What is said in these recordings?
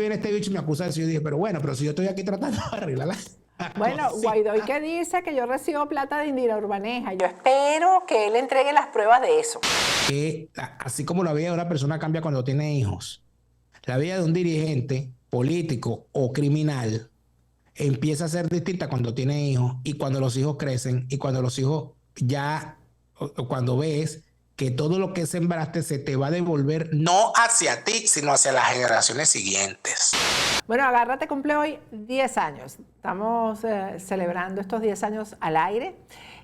viene este bicho y me acusa de eso. Yo dije, pero bueno, pero si yo estoy aquí tratando de arreglar la Bueno, cosita. Guaidó, ¿y qué dice? Que yo recibo plata de Indira Urbaneja. Yo espero que él entregue las pruebas de eso. Que así como la vida de una persona cambia cuando tiene hijos, la vida de un dirigente político o criminal empieza a ser distinta cuando tiene hijos y cuando los hijos crecen y cuando los hijos ya, o cuando ves que todo lo que sembraste se te va a devolver no hacia ti, sino hacia las generaciones siguientes. Bueno, Agárrate cumple hoy 10 años. Estamos celebrando estos 10 años al aire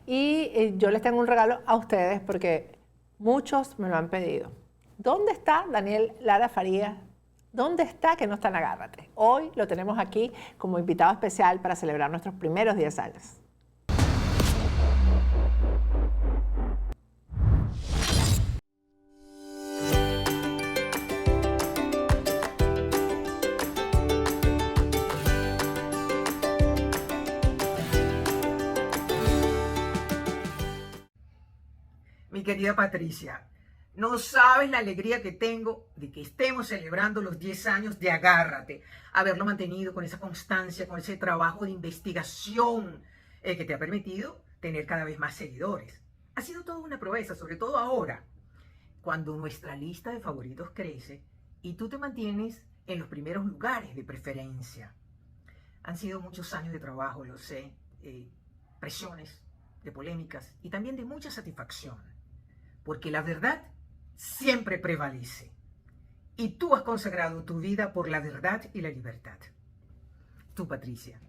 y yo les tengo un regalo a ustedes porque muchos me lo han pedido. ¿Dónde está Daniel Lara Farías? ¿Dónde está que no está en Agárrate? Hoy lo tenemos aquí como invitado especial para celebrar nuestros primeros 10 años. Mi querida Patricia, no sabes la alegría que tengo de que estemos celebrando los 10 años de Agárrate, haberlo mantenido con esa constancia, con ese trabajo de investigación que te ha permitido tener cada vez más seguidores. Ha sido toda una proeza, sobre todo ahora, cuando nuestra lista de favoritos crece y tú te mantienes en los primeros lugares de preferencia. Han sido muchos años de trabajo, lo sé, presiones, de polémicas y también de mucha satisfacción. Porque la verdad siempre prevalece. Y tú has consagrado tu vida por la verdad y la libertad. Tú, Patricia,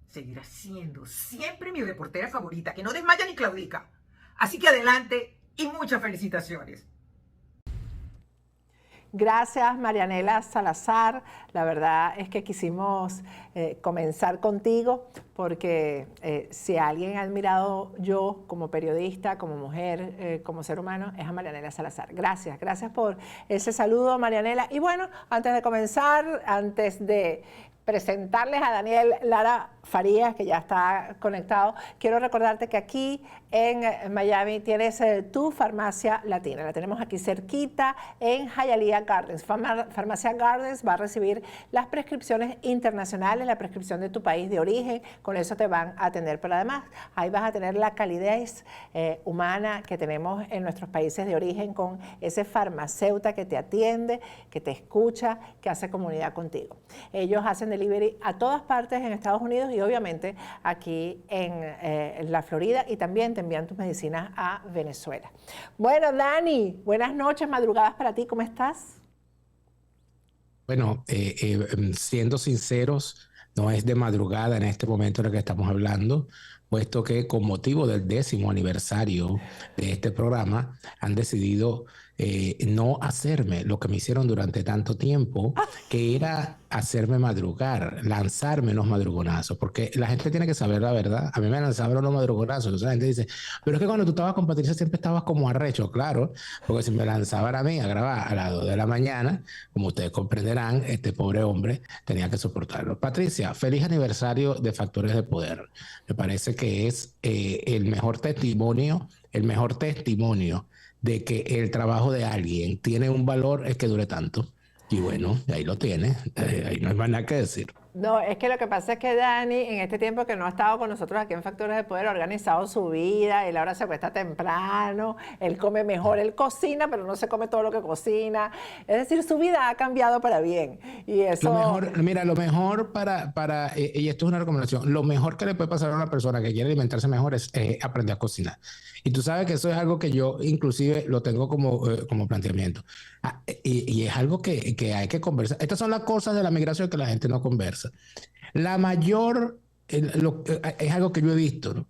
seguirás siendo siempre mi reportera favorita, que no desmaya ni claudica. Así que adelante y muchas felicitaciones. Gracias, Marianela Salazar. La verdad es que quisimos comenzar contigo porque si a alguien he admirado yo como periodista, como mujer, como ser humano, es a Marianela Salazar. Gracias, gracias por ese saludo, Marianela. Y bueno, antes de comenzar, antes de presentarles a Daniel Lara Farías, que ya está conectado, quiero recordarte que aquí en Miami tienes tu farmacia latina. La tenemos aquí cerquita en Hialeah Gardens. Farmacia Gardens va a recibir las prescripciones internacionales, la prescripción de tu país de origen. Con eso te van a atender. Pero además, ahí vas a tener la calidez humana que tenemos en nuestros países de origen con ese farmacéutico que te atiende, que te escucha, que hace comunidad contigo. Ellos hacen delivery a todas partes en Estados Unidos y obviamente aquí en la Florida, y también te envían tus medicinas a Venezuela. Bueno, Dani, buenas noches, madrugadas para ti, ¿cómo estás? Bueno, siendo sinceros, no es de madrugada en este momento en el que estamos hablando, puesto que con motivo del 10º aniversario de este programa han decidido no hacerme lo que me hicieron durante tanto tiempo, que era hacerme madrugar, lanzarme los madrugonazos, porque la gente tiene que saber la verdad. A mí me lanzaron los madrugonazos, entonces la gente dice, pero es que cuando tú estabas con Patricia siempre estabas como arrecho, claro, porque si me lanzaban a mí a grabar a las 2 de la mañana, como ustedes comprenderán, este pobre hombre tenía que soportarlo. Patricia, feliz aniversario de Factores de Poder. Me parece que es el mejor testimonio de que el trabajo de alguien tiene un valor es que dure tanto. Y bueno, ahí lo tiene, ahí no hay más nada que decir. No, es que lo que pasa es que Dani, en este tiempo que no ha estado con nosotros aquí en Factores de Poder, ha organizado su vida. Él ahora se acuesta temprano, él come mejor, él cocina, pero no se come todo lo que cocina. Es decir, su vida ha cambiado para bien. Y eso... Lo mejor, mira, lo mejor y esto es una recomendación, lo mejor que le puede pasar a una persona que quiere alimentarse mejor es aprender a cocinar. Y tú sabes que eso es algo que yo inclusive lo tengo como planteamiento. Y es algo que hay que conversar. Estas son las cosas de la migración que la gente no conversa. La mayor, es algo que yo he visto, ¿no?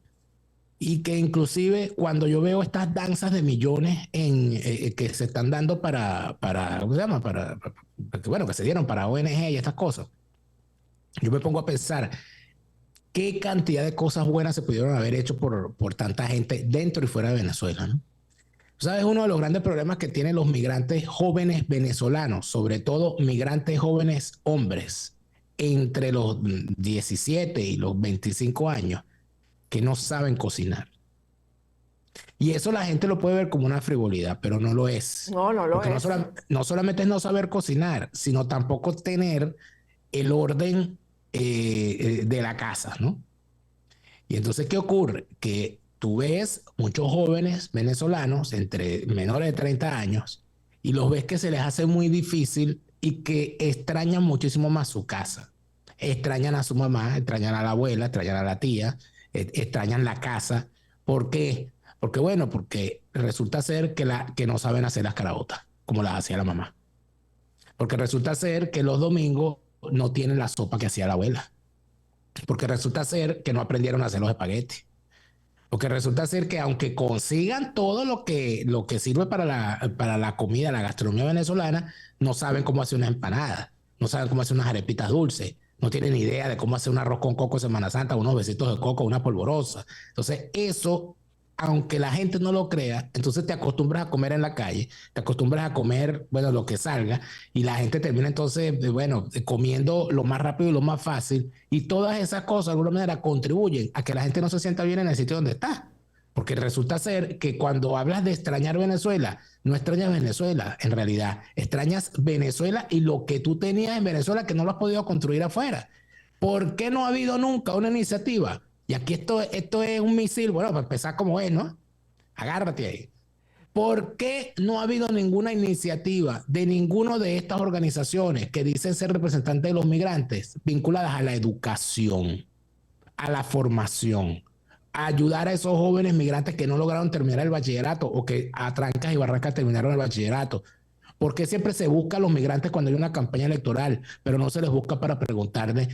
Y que inclusive cuando yo veo estas danzas de millones que se están dando ¿cómo se llama? Bueno, que se dieron para ONG y estas cosas, yo me pongo a pensar qué cantidad de cosas buenas se pudieron haber hecho por tanta gente dentro y fuera de Venezuela, ¿no? ¿Sabes? Uno de los grandes problemas que tienen los migrantes jóvenes venezolanos, sobre todo migrantes jóvenes hombres, entre los 17 y los 25 años, que no saben cocinar. Y eso la gente lo puede ver como una frivolidad, pero no lo es. No, no lo Porque es. no solamente es no saber cocinar, sino tampoco tener el orden de la casa, ¿no? Y entonces, ¿qué ocurre? Que tú ves muchos jóvenes venezolanos entre menores de 30 años y los ves que se les hace muy difícil y que extrañan muchísimo más su casa. Extrañan a su mamá, extrañan a la abuela, extrañan a la tía, extrañan la casa. ¿Por qué? Porque bueno, porque resulta ser que no saben hacer las caraotas como las hacía la mamá. Porque resulta ser que los domingos no tienen la sopa que hacía la abuela. Porque resulta ser que no aprendieron a hacer los espaguetis. Porque resulta ser que aunque consigan todo lo que sirve para la comida, la gastronomía venezolana, no saben cómo hacer una empanada, no saben cómo hacer unas arepitas dulces, no tienen idea de cómo hacer un arroz con coco en Semana Santa, unos besitos de coco, una polvorosa. Entonces eso, aunque la gente no lo crea, entonces te acostumbras a comer en la calle, te acostumbras a comer, bueno, lo que salga, y la gente termina entonces, bueno, comiendo lo más rápido y lo más fácil, y todas esas cosas de alguna manera contribuyen a que la gente no se sienta bien en el sitio donde está. Porque resulta ser que cuando hablas de extrañar Venezuela, no extrañas Venezuela, en realidad, extrañas Venezuela y lo que tú tenías en Venezuela que no lo has podido construir afuera. ¿Por qué no ha habido nunca una iniciativa? Y aquí esto es un misil, bueno, para empezar como es, ¿no? Agárrate ahí. ¿Por qué no ha habido ninguna iniciativa de ninguna de estas organizaciones que dicen ser representantes de los migrantes vinculadas a la educación, a la formación, a ayudar a esos jóvenes migrantes que no lograron terminar el bachillerato o que a trancas y barrancas terminaron el bachillerato? ¿Por qué siempre se busca a los migrantes cuando hay una campaña electoral, pero no se les busca para preguntarles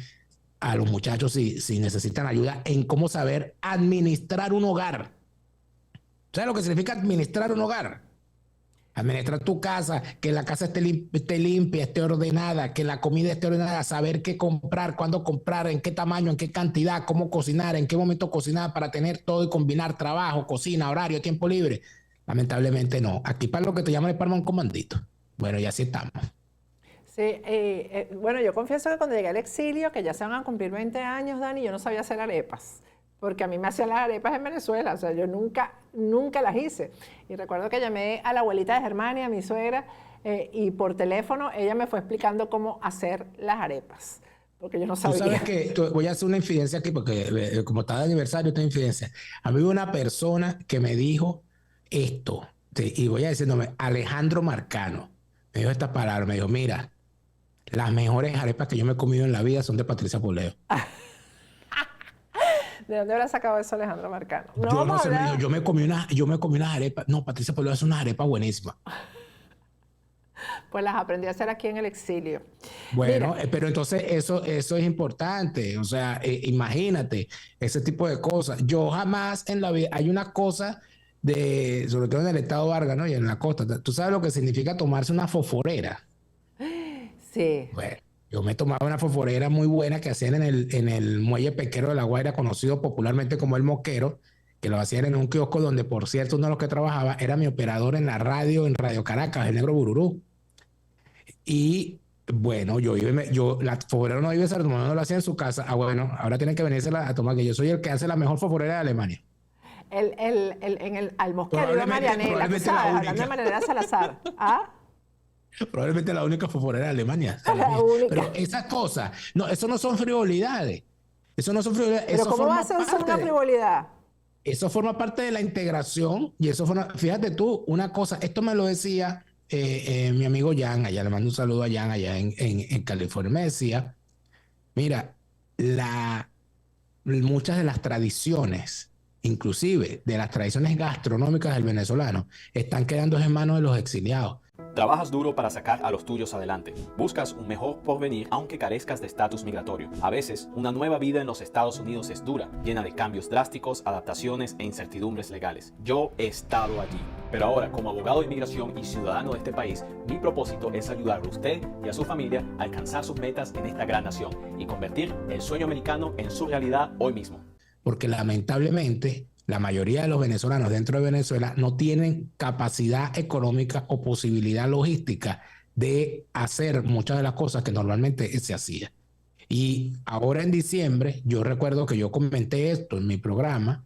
a los muchachos si necesitan ayuda en cómo saber administrar un hogar? ¿Sabes lo que significa administrar un hogar? Administrar tu casa, que la casa esté limpia, esté ordenada, que la comida esté ordenada, saber qué comprar, cuándo comprar, en qué tamaño, en qué cantidad, cómo cocinar, en qué momento cocinar para tener todo y combinar trabajo, cocina, horario, tiempo libre. Lamentablemente no. Aquí para lo que te llaman el palma un comandito. Bueno, y así estamos. Sí, bueno, yo confieso que cuando llegué al exilio, que ya se van a cumplir 20 años, Dani, yo no sabía hacer arepas. Porque a mí me hacían las arepas en Venezuela, o sea, yo nunca las hice. Y recuerdo que llamé a la abuelita de Germania, a mi suegra, y por teléfono ella me fue explicando cómo hacer las arepas, porque yo no sabía. Tú sabes que voy a hacer una infidencia aquí, porque como está de aniversario, esta infidencia. A mí hubo una persona que me dijo esto, y voy a decirme, Alejandro Marcano, me dijo esta palabra, me dijo, mira, las mejores arepas que yo me he comido en la vida son de Patricia Poleo. ¿De dónde habrá sacado eso Alejandro Marcano? No, yo no sé, me dijo, yo me comí unas arepas. No, Patricia Poleo hace unas arepas buenísimas. Pues las aprendí a hacer aquí en el exilio. Bueno, pero entonces eso es importante. O sea, imagínate ese tipo de cosas. Yo jamás en la vida, hay una cosa sobre todo en el estado Vargas, ¿no? Y en la costa. ¿Tú sabes lo que significa tomarse una fosforera? Sí. Bueno, yo me tomaba una fosforera muy buena que hacían en el muelle pesquero de La Guaira, conocido popularmente como El Moquero, que lo hacían en un kiosco donde, por cierto, uno de los que trabajaba era mi operador en la radio, en Radio Caracas, el Negro Bururú. Y bueno, la fosforera no iba a ser, no lo hacía en su casa. Ah, bueno, ahora tienen que venirse a tomar, que yo soy el que hace la mejor fosforera de Alemania. Al Mosquero iba Marianela, tú sabes, hablando de Marianela Salazar. ¿Ah? Probablemente la única fosforera de Alemania. Pero esas cosas, no, eso no son frivolidades. Eso no son frivolidades. Pero ¿cómo va a ser una frivolidad? Eso forma parte de la integración y eso forma, fíjate tú, una cosa, esto me lo decía mi amigo Jan, allá le mando un saludo a Jan, allá en California, me decía, mira, muchas de las tradiciones, inclusive de las tradiciones gastronómicas del venezolano, están quedando en manos de los exiliados. Trabajas duro para sacar a los tuyos adelante. Buscas un mejor porvenir aunque carezcas de estatus migratorio. A veces, una nueva vida en los Estados Unidos es dura, llena de cambios drásticos, adaptaciones e incertidumbres legales. Yo he estado allí. Pero ahora, como abogado de inmigración y ciudadano de este país, mi propósito es ayudarle a usted y a su familia a alcanzar sus metas en esta gran nación y convertir el sueño americano en su realidad hoy mismo. Porque lamentablemente la mayoría de los venezolanos dentro de Venezuela no tienen capacidad económica o posibilidad logística de hacer muchas de las cosas que normalmente se hacía. Y ahora en diciembre, yo recuerdo que yo comenté esto en mi programa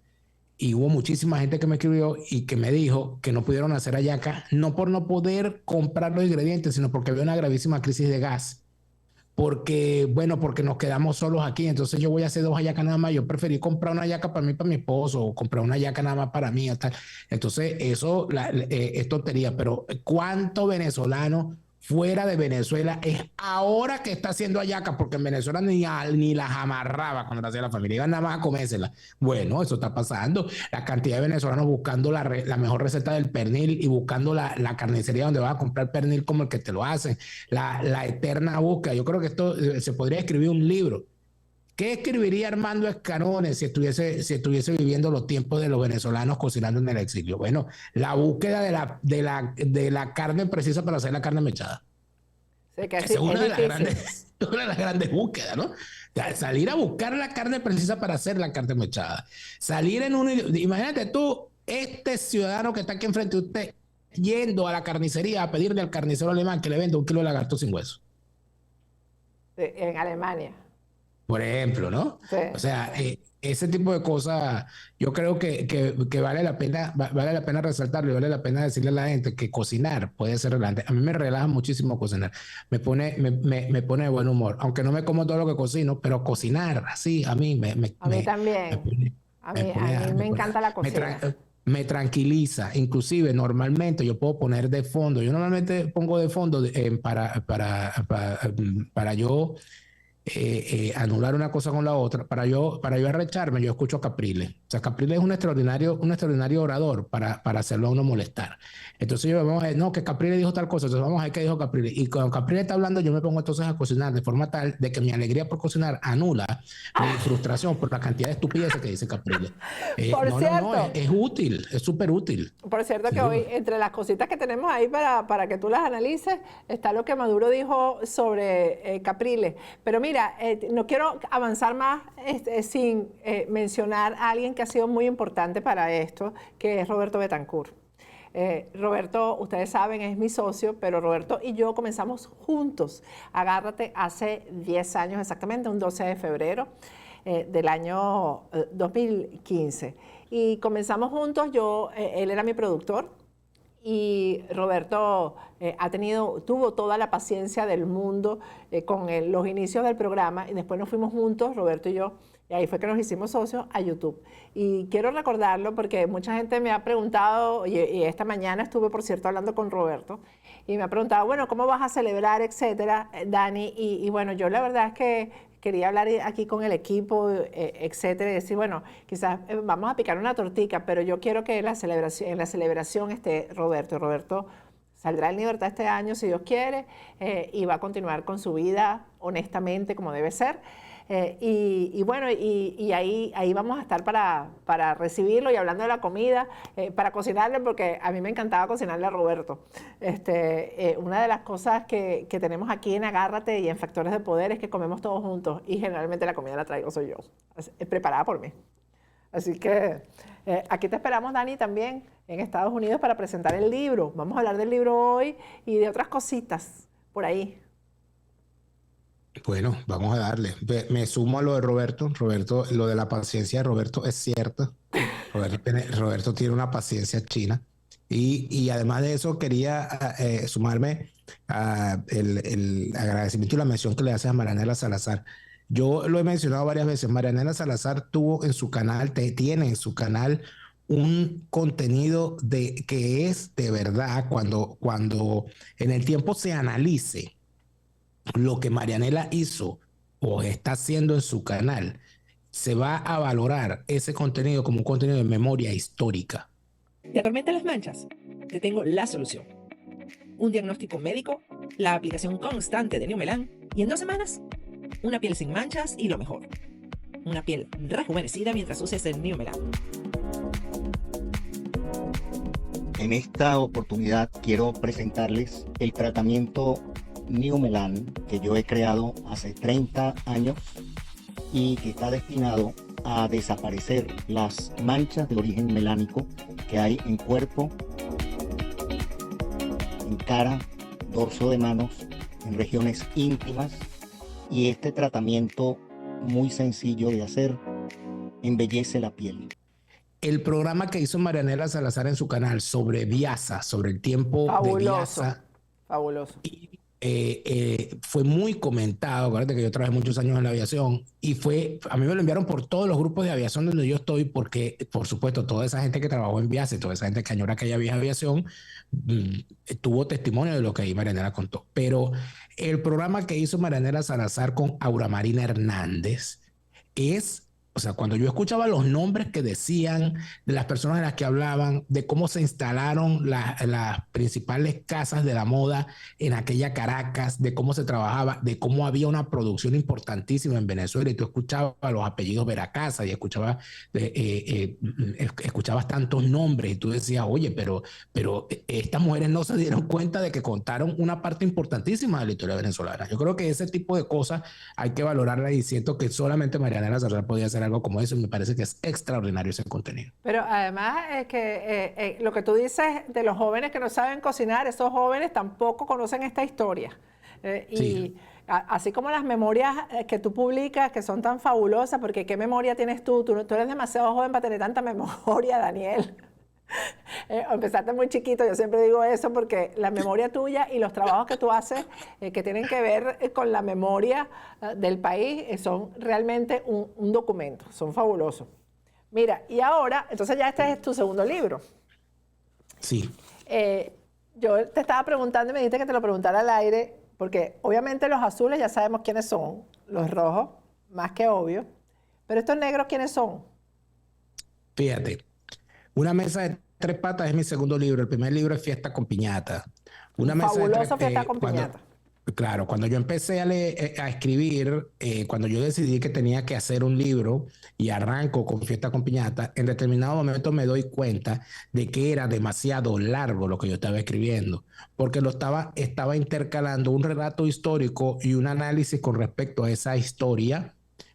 y hubo muchísima gente que me escribió y que me dijo que no pudieron hacer hallacas, no por no poder comprar los ingredientes, sino porque había una gravísima crisis de gas. porque nos quedamos solos aquí, entonces yo voy a hacer 2 hallacas nada más, yo preferí comprar una hallaca para mí, para mi esposo, o comprar una hallaca nada más para mí, tal. Entonces eso es tontería, pero ¿cuánto venezolano fuera de Venezuela es ahora que está haciendo hallacas? Porque en Venezuela ni las amarraba cuando las hacía la familia, iban nada más a comérselas. Bueno, eso está pasando. La cantidad de venezolanos buscando la mejor receta del pernil y buscando la carnicería donde vas a comprar pernil como el que te lo hacen. La eterna búsqueda. Yo creo que esto se podría escribir un libro. ¿Qué escribiría Armando Escanones si estuviese viviendo los tiempos de los venezolanos cocinando en el exilio? Bueno, la búsqueda de la carne precisa para hacer la carne mechada. Sí, que Esa sí, es una es de las difícil. una de las grandes búsquedas, ¿no? Salir a buscar la carne precisa para hacer la carne mechada. Salir en un... Imagínate tú, este ciudadano que está aquí enfrente de usted, yendo a la carnicería a pedirle al carnicero alemán que le venda 1 kilo de lagarto sin hueso. En Alemania. Por ejemplo, ¿no? Sí. O sea, ese tipo de cosas, yo creo que vale la pena resaltarlo y vale la pena decirle a la gente que cocinar puede ser relajante. A mí me relaja muchísimo cocinar, me pone de buen humor, aunque no me como todo lo que cocino, pero cocinar así a mí A mí también. A mí me encanta la cocina. Me tranquiliza. Inclusive normalmente yo puedo poner de fondo, yo normalmente pongo de fondo para yo anular una cosa con la otra, para yo arrecharme, yo escucho a Capriles. O sea, Capriles es un extraordinario orador para hacerlo a uno molestar. Entonces yo vamos a ver, no, que Capriles dijo tal cosa, entonces vamos a ver qué dijo Capriles. Y cuando Capriles está hablando, yo me pongo entonces a cocinar de forma tal de que mi alegría por cocinar anula mi frustración por la cantidad de estupideces que dice Capriles. Por cierto, es útil, es súper útil. Por cierto Sin que duda. hoy, entre las cositas que tenemos ahí para que tú las analices, está lo que Maduro dijo sobre Capriles. Pero mira, no quiero avanzar más sin mencionar a alguien que ha sido muy importante para esto, que es Roberto Betancourt. Roberto, ustedes saben, es mi socio, pero Roberto y yo comenzamos juntos. Agárrate, hace 10 años exactamente, un 12 de febrero del año 2015. Y comenzamos juntos, él era mi productor y Roberto tuvo toda la paciencia del mundo con los inicios del programa y después nos fuimos juntos, Roberto y yo, y ahí fue que nos hicimos socios a YouTube. Y quiero recordarlo porque mucha gente me ha preguntado, y esta mañana estuve, por cierto, hablando con Roberto, y me ha preguntado, bueno, ¿cómo vas a celebrar, etcétera, Dani? Y bueno, yo la verdad es que quería hablar aquí con el equipo, etcétera, y decir, bueno, quizás vamos a picar una tortica, pero yo quiero que en la celebración esté Roberto. Roberto saldrá en libertad este año, si Dios quiere, y va a continuar con su vida honestamente, como debe ser. Y bueno, ahí vamos a estar para recibirlo y hablando de la comida, para cocinarle, porque a mí me encantaba cocinarle a Roberto. Una de las cosas que tenemos aquí en Agárrate y en Factores de Poder es que comemos todos juntos y generalmente la comida la traigo soy yo, preparada por mí. Así que aquí te esperamos, Dani, también en Estados Unidos para presentar el libro. Vamos a hablar del libro hoy y de otras cositas por ahí. Bueno, vamos a darle. Me sumo a lo de Roberto. Roberto, lo de la paciencia de Roberto es cierto. Roberto tiene una paciencia china. Y además de eso, quería sumarme el agradecimiento y la mención que le haces a Marianela Salazar. Yo lo he mencionado varias veces. Marianela Salazar tiene en su canal un contenido que es de verdad cuando en el tiempo se analice lo que Marianela hizo o está haciendo en su canal, se va a valorar ese contenido como un contenido de memoria histórica. ¿Te atormentan las manchas? Te tengo la solución. Un diagnóstico médico, la aplicación constante de New Melan y en 2 semanas, una piel sin manchas y lo mejor, una piel rejuvenecida mientras uses el New Melan. En esta oportunidad quiero presentarles el tratamiento New Melan que yo he creado hace 30 años y que está destinado a desaparecer las manchas de origen melánico que hay en cuerpo, en cara, dorso de manos, en regiones íntimas, y este tratamiento muy sencillo de hacer embellece la piel. El programa que hizo Marianela Salazar en su canal sobre Viasa, sobre el tiempo de Viasa, Fabuloso. fue muy comentado. Acuérdate que yo trabajé muchos años en la aviación y a mí me lo enviaron por todos los grupos de aviación donde yo estoy, porque, por supuesto, toda esa gente que trabajó en Viase, toda esa gente que añora aquella vieja aviación, tuvo testimonio de lo que ahí Marianela contó. Pero el programa que hizo Marianela Salazar con Aura Marina Hernández o sea, cuando yo escuchaba los nombres que decían, de las personas de las que hablaban, de cómo se instalaron las principales casas de la moda en aquella Caracas, de cómo se trabajaba, de cómo había una producción importantísima en Venezuela, y tú escuchabas los apellidos Veracasa y escuchabas tantos nombres y tú decías, oye, pero estas mujeres no se dieron cuenta de que contaron una parte importantísima de la historia venezolana. Yo creo que ese tipo de cosas hay que valorarla, y siento que solamente Marianela Salazar podía hacer algo como eso, y me parece que es extraordinario ese contenido. Pero además es que lo que tú dices de los jóvenes que no saben cocinar, esos jóvenes tampoco conocen esta historia. Sí. Así como las memorias que tú publicas, que son tan fabulosas, porque ¿qué memoria tienes tú? Tú eres demasiado joven para tener tanta memoria, Daniel. Empezaste muy chiquito, yo siempre digo eso, porque la memoria tuya y los trabajos que tú haces que tienen que ver con la memoria del país son realmente un documento, son fabulosos. Mira, y ahora, entonces ya este es tu segundo libro. Sí. Yo te estaba preguntando y me dijiste que te lo preguntara al aire, porque obviamente los azules ya sabemos quiénes son, los rojos, más que obvio, pero estos negros, ¿quiénes son? Fíjate. Una mesa de tres patas es mi segundo libro. El primer libro es Fiesta con Piñata. Una mesa Fabuloso de tres, Fiesta con Piñata. Claro, cuando yo empecé a escribir, cuando yo decidí que tenía que hacer un libro y arranco con Fiesta con Piñata, en determinado momento me doy cuenta de que era demasiado largo lo que yo estaba escribiendo, porque estaba intercalando un relato histórico y un análisis con respecto a esa historia,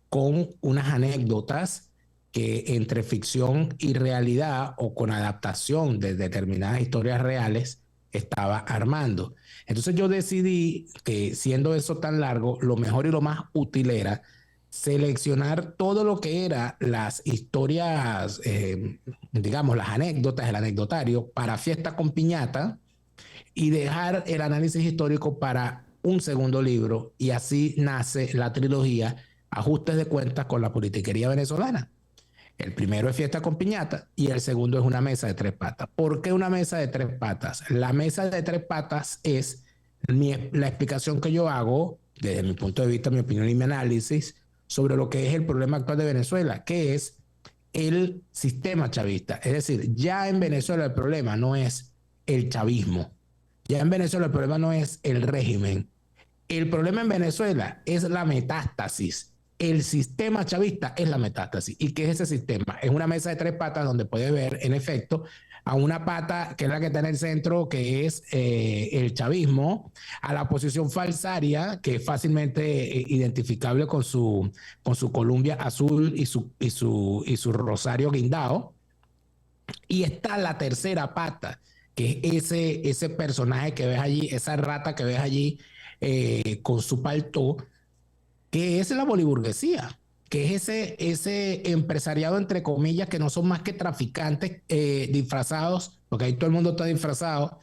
con unas anécdotas que entre ficción y realidad, o con adaptación de determinadas historias reales, estaba armando. Entonces yo decidí que, siendo eso tan largo, lo mejor y lo más útil era seleccionar todo lo que eran las historias, digamos, las anécdotas, el anecdotario, para Fiesta con Piñata, y dejar el análisis histórico para un segundo libro, y así nace la trilogía Ajustes de Cuentas con la Politiquería Venezolana. El primero es Fiesta con Piñata y el segundo es Una Mesa de Tres Patas. ¿Por qué una mesa de tres patas? La mesa de tres patas es la explicación que yo hago, desde mi punto de vista, mi opinión y mi análisis, sobre lo que es el problema actual de Venezuela, que es el sistema chavista. Es decir, ya en Venezuela el problema no es el chavismo. Ya en Venezuela el problema no es el régimen. El problema en Venezuela es la metástasis. El sistema chavista es la metástasis. ¿Y qué es ese sistema? Es una mesa de tres patas donde puedes ver, en efecto, a una pata que es la que está en el centro, que es el chavismo, a la oposición falsaria, que es fácilmente identificable con su Columbia azul y su rosario guindado. Y está la tercera pata, que es ese personaje que ves allí, esa rata que ves allí con su paltó, que es la boliburguesía, que es ese empresariado, entre comillas, que no son más que traficantes disfrazados, porque ahí todo el mundo está disfrazado,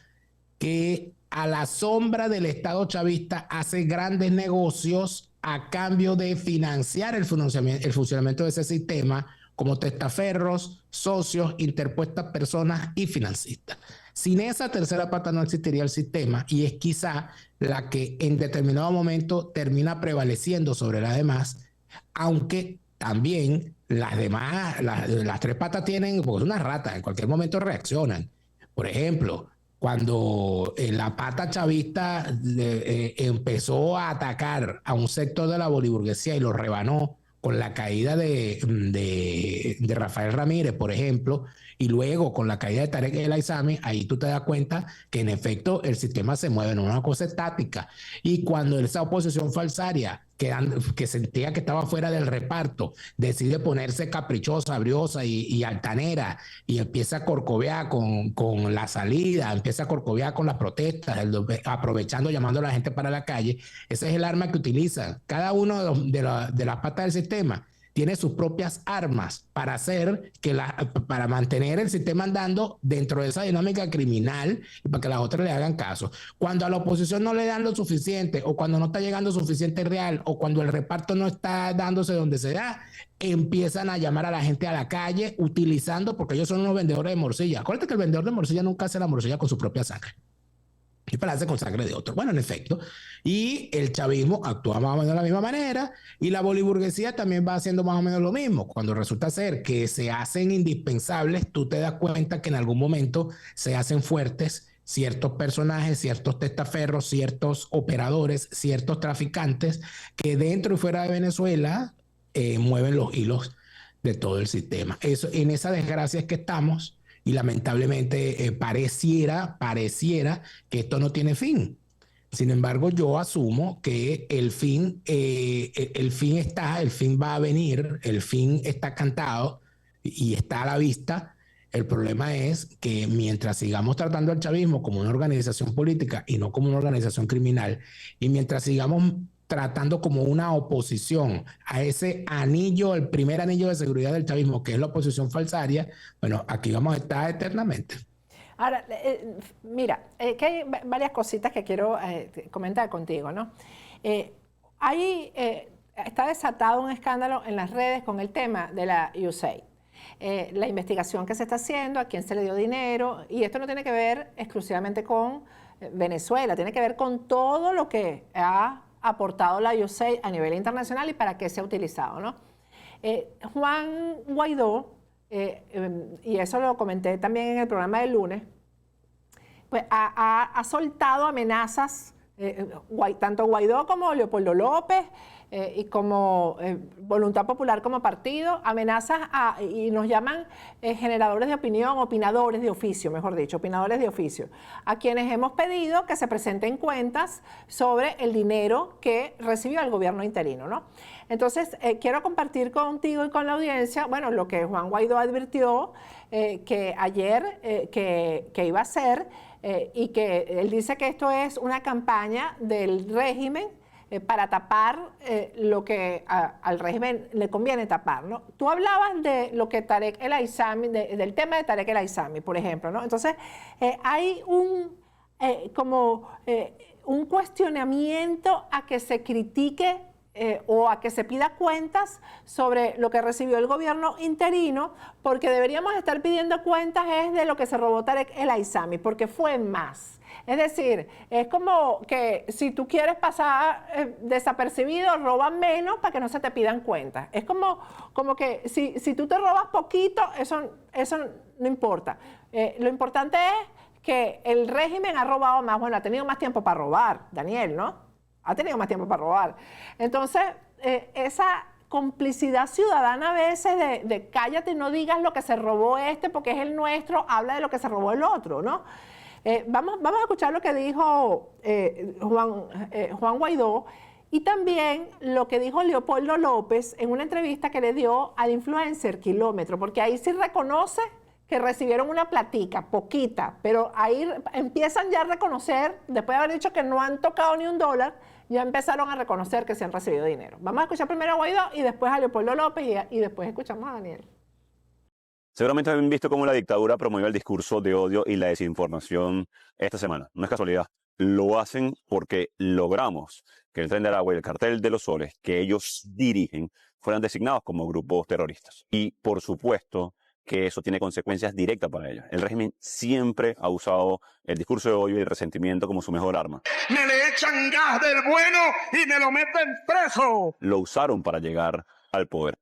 que a la sombra del Estado chavista hace grandes negocios a cambio de financiar el funcionamiento de ese sistema, como testaferros, socios, interpuestas personas y financistas. Sin esa tercera pata no existiría el sistema, y es quizá la que en determinado momento termina prevaleciendo sobre las demás, aunque también las demás, las tres patas tienen, porque es una rata, en cualquier momento reaccionan. Por ejemplo, cuando la pata chavista empezó a atacar a un sector de la boliburguesía y lo rebanó con la caída de Rafael Ramírez, por ejemplo, y luego con la caída de Tarek El Aizami, ahí tú te das cuenta que en efecto el sistema se mueve en una cosa estática. Y cuando esa oposición falsaria, que sentía que estaba fuera del reparto, decide ponerse caprichosa, briosa y altanera, y empieza a corcovear con la salida, empieza a corcovear con las protestas, aprovechando, llamando a la gente para la calle, ese es el arma que utilizan cada uno de las patas del sistema. tiene sus propias armas para hacer para mantener el sistema andando dentro de esa dinámica criminal y para que las otras le hagan caso. Cuando a la oposición no le dan lo suficiente, o cuando no está llegando suficiente real, o cuando el reparto no está dándose donde se da, empiezan a llamar a la gente a la calle utilizando, porque ellos son unos vendedores de morcilla. Acuérdate que el vendedor de morcilla nunca hace la morcilla con su propia sangre. Y para hacer con sangre de otro. Bueno, en efecto. Y el chavismo actúa más o menos de la misma manera, y la boliburguesía también va haciendo más o menos lo mismo. Cuando resulta ser que se hacen indispensables, tú te das cuenta que en algún momento se hacen fuertes ciertos personajes, ciertos testaferros, ciertos operadores, ciertos traficantes que dentro y fuera de Venezuela mueven los hilos de todo el sistema. Eso, en esa desgracia es que estamos. Y lamentablemente pareciera que esto no tiene fin. Sin embargo, yo asumo que el fin va a venir, el fin está cantado y está a la vista. El problema es que mientras sigamos tratando al chavismo como una organización política y no como una organización criminal, y mientras sigamos tratando como una oposición a ese anillo, el primer anillo de seguridad del chavismo, que es la oposición falsaria, bueno, aquí vamos a estar eternamente. Ahora, mira, que hay varias cositas que quiero comentar contigo, ¿no? Está desatado un escándalo en las redes con el tema de la USAID. La investigación que se está haciendo, a quién se le dio dinero, y esto no tiene que ver exclusivamente con Venezuela, tiene que ver con todo lo que ha aportado la USAID a nivel internacional y para qué se ha utilizado, ¿no? Juan Guaidó, y eso lo comenté también en el programa del lunes, pues ha soltado amenazas, tanto Guaidó como Leopoldo López y como Voluntad Popular como partido, amenazas y nos llaman generadores de opinión, opinadores de oficio, mejor dicho, opinadores de oficio, a quienes hemos pedido que se presenten cuentas sobre el dinero que recibió el gobierno interino, ¿no? Entonces, quiero compartir contigo y con la audiencia, bueno, lo que Juan Guaidó advirtió que ayer que iba a hacer, y que él dice que esto es una campaña del régimen para tapar lo que al régimen le conviene tapar, ¿no? Tú hablabas de lo que Tarek El Aissami, del tema de Tarek El Aissami, por ejemplo, ¿no? Entonces, hay un cuestionamiento a que se critique o a que se pida cuentas sobre lo que recibió el gobierno interino, porque deberíamos estar pidiendo cuentas es de lo que se robó Tarek El Aissami, porque fue más. Es decir, es como que si tú quieres pasar desapercibido, roba menos para que no se te pidan cuentas. Es como que si tú te robas poquito, eso no importa. Lo importante es que el régimen ha robado más. Bueno, ha tenido más tiempo para robar, Daniel, ¿no? Ha tenido más tiempo para robar. Entonces, esa complicidad ciudadana a veces de cállate y no digas lo que se robó porque es el nuestro, habla de lo que se robó el otro, ¿no? Vamos a escuchar lo que dijo Juan Guaidó y también lo que dijo Leopoldo López en una entrevista que le dio al influencer Kilómetro, porque ahí sí reconoce que recibieron una platica, poquita, pero ahí empiezan ya a reconocer, después de haber dicho que no han tocado ni $1, ya empezaron a reconocer que se han recibido dinero. Vamos a escuchar primero a Guaidó y después a Leopoldo López y después escuchamos a Daniel. Seguramente han visto cómo la dictadura promueve el discurso de odio y la desinformación esta semana. No es casualidad. Lo hacen porque logramos que el Tren de Aragua y el Cartel de los Soles, que ellos dirigen, fueran designados como grupos terroristas. Y, por supuesto, que eso tiene consecuencias directas para ellos. El régimen siempre ha usado el discurso de odio y el resentimiento como su mejor arma. Me le echan gas del bueno y me lo meten preso. Lo usaron para llegar al poder.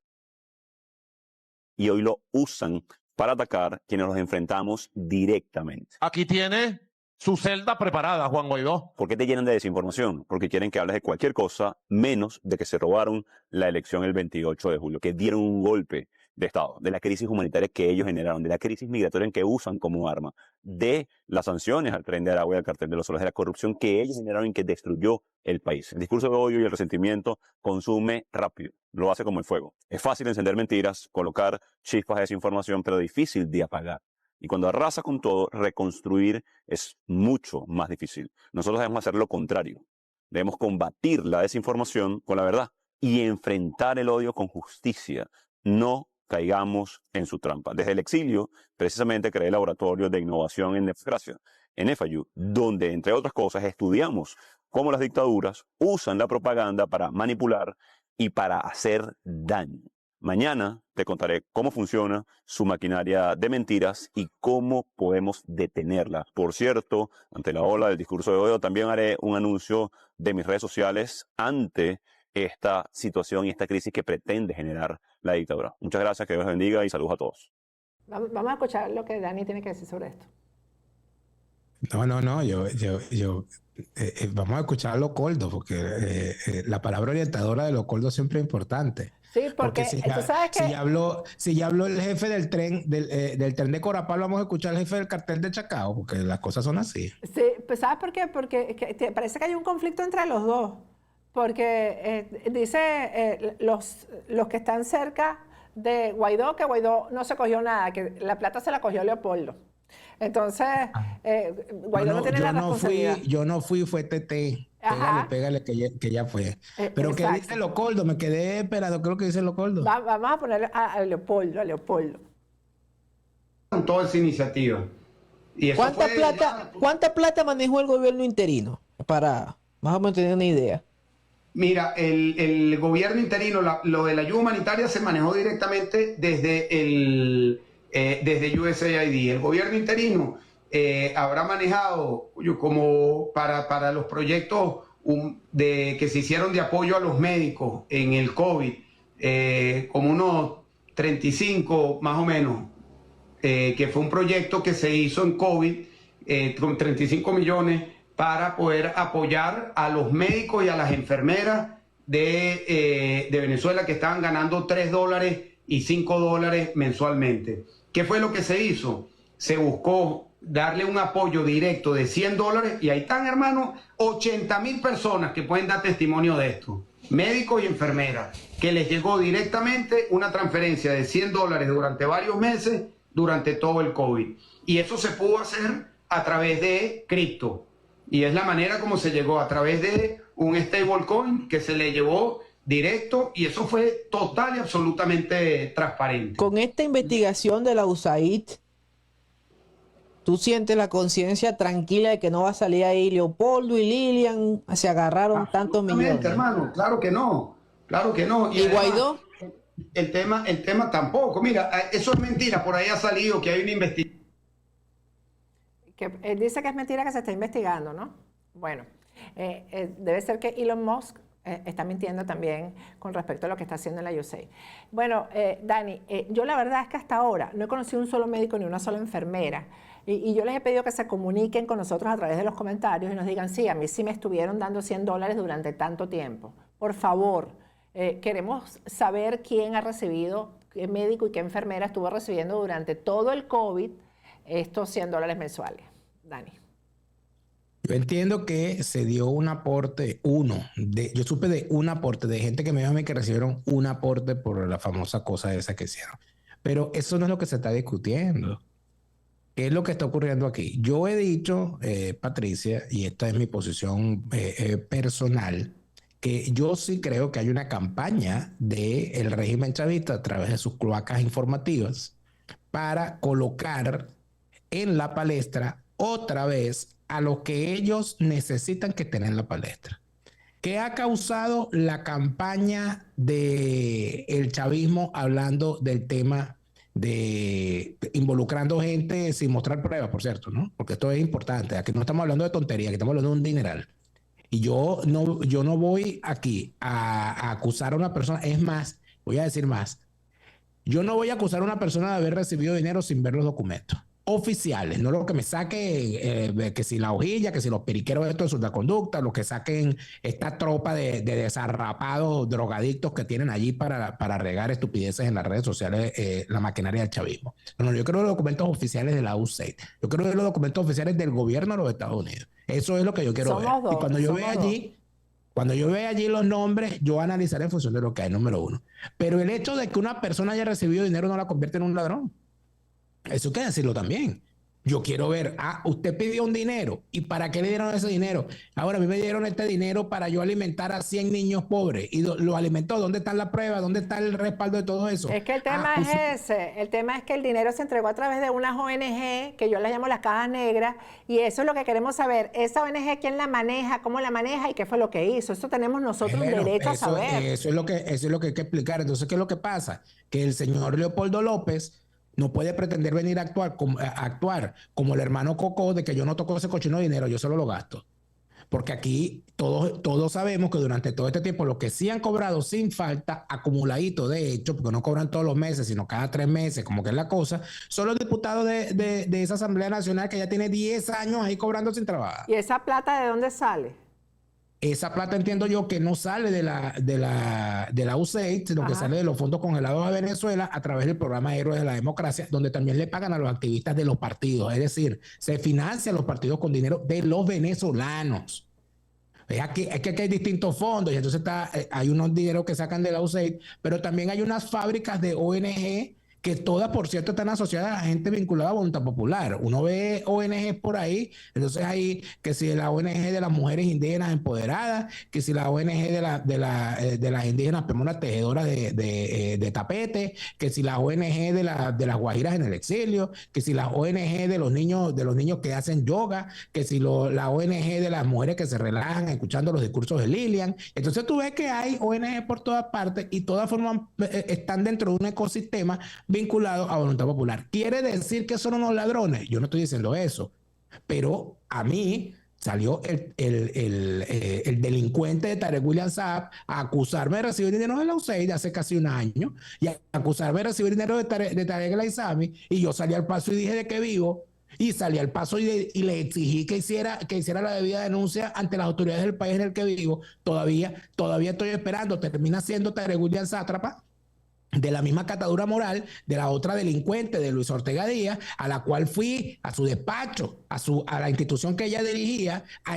Y hoy lo usan para atacar quienes los enfrentamos directamente. Aquí tiene su celda preparada, Juan Guaidó. ¿Por qué te llenan de desinformación? Porque quieren que hables de cualquier cosa menos de que se robaron la elección el 28 de julio, que dieron un golpe de Estado, de la crisis humanitaria que ellos generaron, de la crisis migratoria en que usan como arma, de las sanciones al Tren de Aragua y al Cartel de los Soles, de la corrupción que ellos generaron y que destruyó el país. El discurso de odio y el resentimiento consume rápido, lo hace como el fuego. Es fácil encender mentiras, colocar chispas de desinformación, pero difícil de apagar. Y cuando arrasa con todo, reconstruir es mucho más difícil. Nosotros debemos hacer lo contrario. Debemos combatir la desinformación con la verdad. y enfrentar el odio con justicia. No caigamos en su trampa. Desde el exilio, precisamente creé el Laboratorio de Innovación en Democracia, en FIU, donde, entre otras cosas, estudiamos cómo las dictaduras usan la propaganda para manipular y para hacer daño. Mañana te contaré cómo funciona su maquinaria de mentiras y cómo podemos detenerla. Por cierto, ante la ola del discurso de odio, también haré un anuncio de mis redes sociales ante esta situación y esta crisis que pretende generar la dictadura. Muchas gracias, que Dios les bendiga y saludos a todos. Vamos a escuchar lo que Dani tiene que decir sobre esto. No, vamos a escuchar a Leopoldo, porque la palabra orientadora de Leopoldo siempre es importante. Sí, porque si tú sabes que... si ya habló el jefe del tren, del tren de Corapal, vamos a escuchar al jefe del cartel de Chacao, porque las cosas son así. Sí, pues ¿sabes por qué? Porque parece que hay un conflicto entre los dos. Porque dice los que están cerca de Guaidó, que Guaidó no se cogió nada, que la plata se la cogió Leopoldo. Entonces, Guaidó no tiene la responsabilidad. Yo no fui, fue TT. Pégale, que ya fue. Pero exacto. ¿qué dice Leopoldo? Me quedé esperando, creo que dice Leopoldo. Vamos a ponerle a Leopoldo. Con toda esa iniciativa. Y eso ¿Cuánta plata manejó el gobierno interino? Para más o menos tener una idea. Mira, el gobierno interino, lo de la ayuda humanitaria se manejó directamente desde USAID. El gobierno interino habrá manejado como para los proyectos que se hicieron de apoyo a los médicos en el COVID, como unos 35 más o menos, que fue un proyecto que se hizo en COVID con 35 millones para poder apoyar a los médicos y a las enfermeras de Venezuela, que estaban ganando $3 y $5 mensualmente. ¿Qué fue lo que se hizo? Se buscó darle un apoyo directo de $100 y ahí están, hermanos, 80,000 personas que pueden dar testimonio de esto, médicos y enfermeras, que les llegó directamente una transferencia de $100 durante varios meses durante todo el COVID. Y eso se pudo hacer a través de cripto. Y es la manera como se llegó, a través de un stablecoin que se le llevó directo, y eso fue total y absolutamente transparente. Con esta investigación de la USAID, ¿tú sientes la conciencia tranquila de que no va a salir ahí Leopoldo y Lilian se agarraron tantos millones? Hermano, claro que no. ¿Y Guaidó? El tema tampoco. Mira, eso es mentira, por ahí ha salido que hay una investigación. Que él dice que es mentira, que se está investigando, ¿no? Bueno, debe ser que Elon Musk está mintiendo también con respecto a lo que está haciendo en la USAID. Bueno, Dani, yo la verdad es que hasta ahora no he conocido un solo médico ni una sola enfermera, y yo les he pedido que se comuniquen con nosotros a través de los comentarios y nos digan, sí, a mí sí me estuvieron dando $100 durante tanto tiempo. Por favor, queremos saber quién ha recibido, qué médico y qué enfermera estuvo recibiendo durante todo el COVID estos $100 mensuales. Dani. Yo entiendo que se dio un aporte, yo supe de un aporte de gente que me dijo a mí que recibieron un aporte por la famosa cosa esa que hicieron. Pero eso no es lo que se está discutiendo. ¿Qué es lo que está ocurriendo aquí? Yo he dicho, Patricia, y esta es mi posición personal, que yo sí creo que hay una campaña del régimen chavista a través de sus cloacas informativas para colocar en la palestra otra vez a los que ellos necesitan que estén en la palestra. ¿Qué ha causado la campaña del chavismo hablando del tema de involucrando gente sin mostrar pruebas, por cierto, ¿no? Porque esto es importante. Aquí no estamos hablando de tontería, aquí estamos hablando de un dineral. Y yo no voy aquí a acusar a una persona. Es más, voy a decir más. Yo no voy a acusar a una persona de haber recibido dinero sin ver los documentos oficiales, no lo que me saque, que si la hojilla, que si los periqueros estos de salvoconducta, lo que saquen esta tropa de desarrapados drogadictos que tienen allí para regar estupideces en las redes sociales, la maquinaria del chavismo. No, yo quiero los documentos oficiales de la USAID. Yo quiero ver los documentos oficiales del gobierno de los Estados Unidos. Eso es lo que yo quiero ver. Y cuando yo vea allí los nombres, yo analizaré en función de lo que hay, número uno. Pero el hecho de que una persona haya recibido dinero no la convierte en un ladrón. Eso hay que decirlo también. Yo quiero ver, usted pidió un dinero, ¿y para qué le dieron ese dinero? Ahora, a mí me dieron este dinero para yo alimentar a 100 niños pobres, y lo alimentó. ¿Dónde está la prueba? ¿Dónde está el respaldo de todo eso? Es que el tema es ese, el tema es que el dinero se entregó a través de unas ONG, que yo las llamo las cajas negras, y eso es lo que queremos saber. Esa ONG, ¿quién la maneja? ¿Cómo la maneja? ¿Y qué fue lo que hizo? Eso tenemos nosotros derecho a saber. Eso es lo que hay que explicar. Entonces, ¿qué es lo que pasa? Que el señor Leopoldo López no puede pretender venir a actuar como el hermano Coco, de que yo no toco ese cochino de dinero, yo solo lo gasto. Porque aquí todos sabemos que durante todo este tiempo lo que sí han cobrado sin falta, acumuladito de hecho, porque no cobran todos los meses, sino cada 3 meses, como que es la cosa, son los diputados de esa Asamblea Nacional que ya tiene 10 años ahí cobrando sin trabajo. ¿Y esa plata de dónde sale? Esa plata entiendo yo que no sale de la USAID, sino que sale de los fondos congelados a Venezuela a través del programa Héroes de la Democracia, donde también le pagan a los activistas de los partidos. Es decir, se financian los partidos con dinero de los venezolanos. Es que aquí hay distintos fondos y entonces hay unos dineros que sacan de la USAID, pero también hay unas fábricas de ONG que todas, por cierto, están asociadas a gente vinculada a Voluntad Popular. Uno ve ONGs por ahí, entonces hay que si la ONG de las mujeres indígenas empoderadas, que si la ONG de las indígenas pemonas tejedoras de tapete, que si la ONG de las guajiras en el exilio, que si la ONG de los niños que hacen yoga, que si la ONG de las mujeres que se relajan escuchando los discursos de Lilian. Entonces tú ves que hay ONG por todas partes y todas están dentro de un ecosistema vinculado a Voluntad Popular. ¿Quiere decir que son unos ladrones? Yo no estoy diciendo eso, pero a mí salió el delincuente de Tarek William Saab a acusarme de recibir dinero de la USAID hace casi un año y a acusarme de recibir dinero de Tarek El Aissami, y yo salí al paso y dije de qué vivo. Y salí al paso y le exigí que hiciera la debida denuncia ante las autoridades del país en el que vivo. Todavía estoy esperando. Termina siendo Tarek William sátrapa de la misma catadura moral de la otra delincuente, de Luis Ortega Díaz, a la cual fui a su despacho, a la institución que ella dirigía, a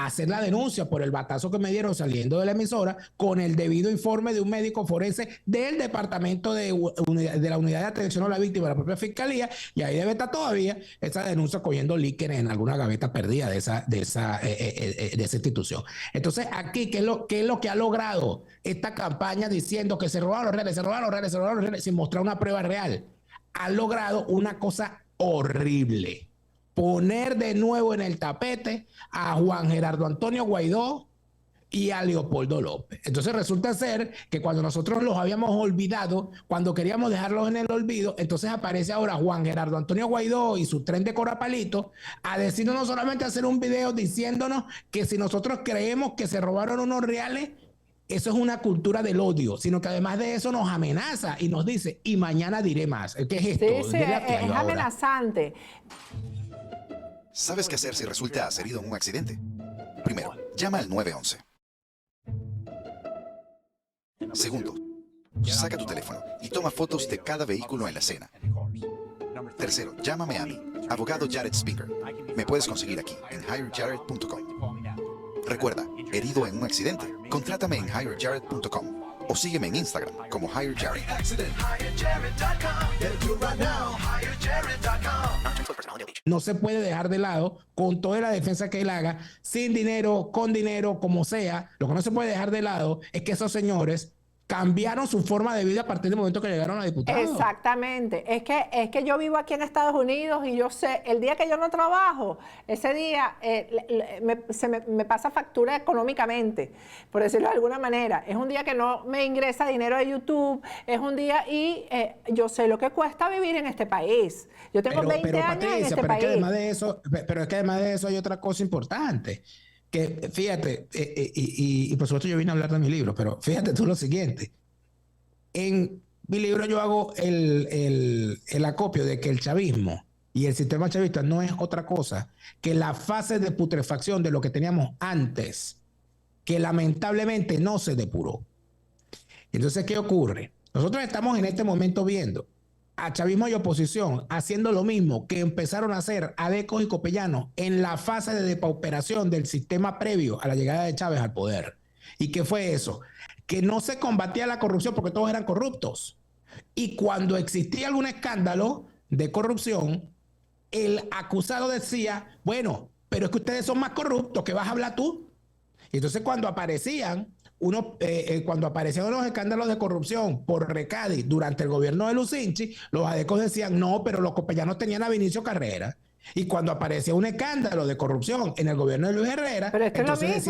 hacer la denuncia por el batazo que me dieron saliendo de la emisora, con el debido informe de un médico forense del departamento de la unidad de atención a la víctima de la propia fiscalía, y ahí debe estar todavía esa denuncia cogiendo líquenes en alguna gaveta perdida de esa institución. Entonces, aquí, ¿qué es lo que ha logrado esta campaña diciendo que se robaron los reales, sin mostrar una prueba real? Ha logrado una cosa horrible: poner de nuevo en el tapete a Juan Gerardo Antonio Guaidó y a Leopoldo López. Entonces resulta ser que cuando nosotros los habíamos olvidado, cuando queríamos dejarlos en el olvido, entonces aparece ahora Juan Gerardo Antonio Guaidó y su tren de corapalito a decirnos, no solamente hacer un video diciéndonos que si nosotros creemos que se robaron unos reales, eso es una cultura del odio, sino que además de eso nos amenaza y nos dice, y mañana diré más. ¿Qué es esto? Sí, es amenazante. ¿Sabes qué hacer si resultas herido en un accidente? Primero, llama al 911. Segundo, saca tu teléfono y toma fotos de cada vehículo en la escena. Tercero, llámame a mí, abogado Jared Spinger. Me puedes conseguir aquí en hirejared.com. Recuerda, herido en un accidente, contrátame en hirejared.com o sígueme en Instagram como hirejared. No se puede dejar de lado, con toda la defensa que él haga, sin dinero, con dinero, como sea. Lo que no se puede dejar de lado es que esos señores cambiaron su forma de vida a partir del momento que llegaron a diputados. Exactamente. Es que yo vivo aquí en Estados Unidos y yo sé, el día que yo no trabajo, ese día me pasa factura económicamente, por decirlo de alguna manera. Es un día que no me ingresa dinero de YouTube, es un día y yo sé lo que cuesta vivir en este país. Yo tengo 20 años en este país. Pero es que además de eso hay otra cosa importante. Que fíjate, y por supuesto yo vine a hablar de mi libro, pero fíjate tú lo siguiente. En mi libro yo hago el acopio de que el chavismo y el sistema chavista no es otra cosa que la fase de putrefacción de lo que teníamos antes, que lamentablemente no se depuró. Entonces, ¿qué ocurre? Nosotros estamos en este momento viendo a chavismo y oposición haciendo lo mismo que empezaron a hacer Adecos y Copellanos en la fase de depauperación del sistema previo a la llegada de Chávez al poder. ¿Y qué fue eso? Que no se combatía la corrupción porque todos eran corruptos. Y cuando existía algún escándalo de corrupción, el acusado decía, bueno, pero es que ustedes son más corruptos, ¿qué vas a hablar tú? Y entonces cuando aparecían los escándalos de corrupción por Recadi durante el gobierno de Lucinchi, los adecos decían, no, pero los copellanos tenían a Vinicio Carrera. Y cuando aparecía un escándalo de corrupción en el gobierno de Luis Herrera, entonces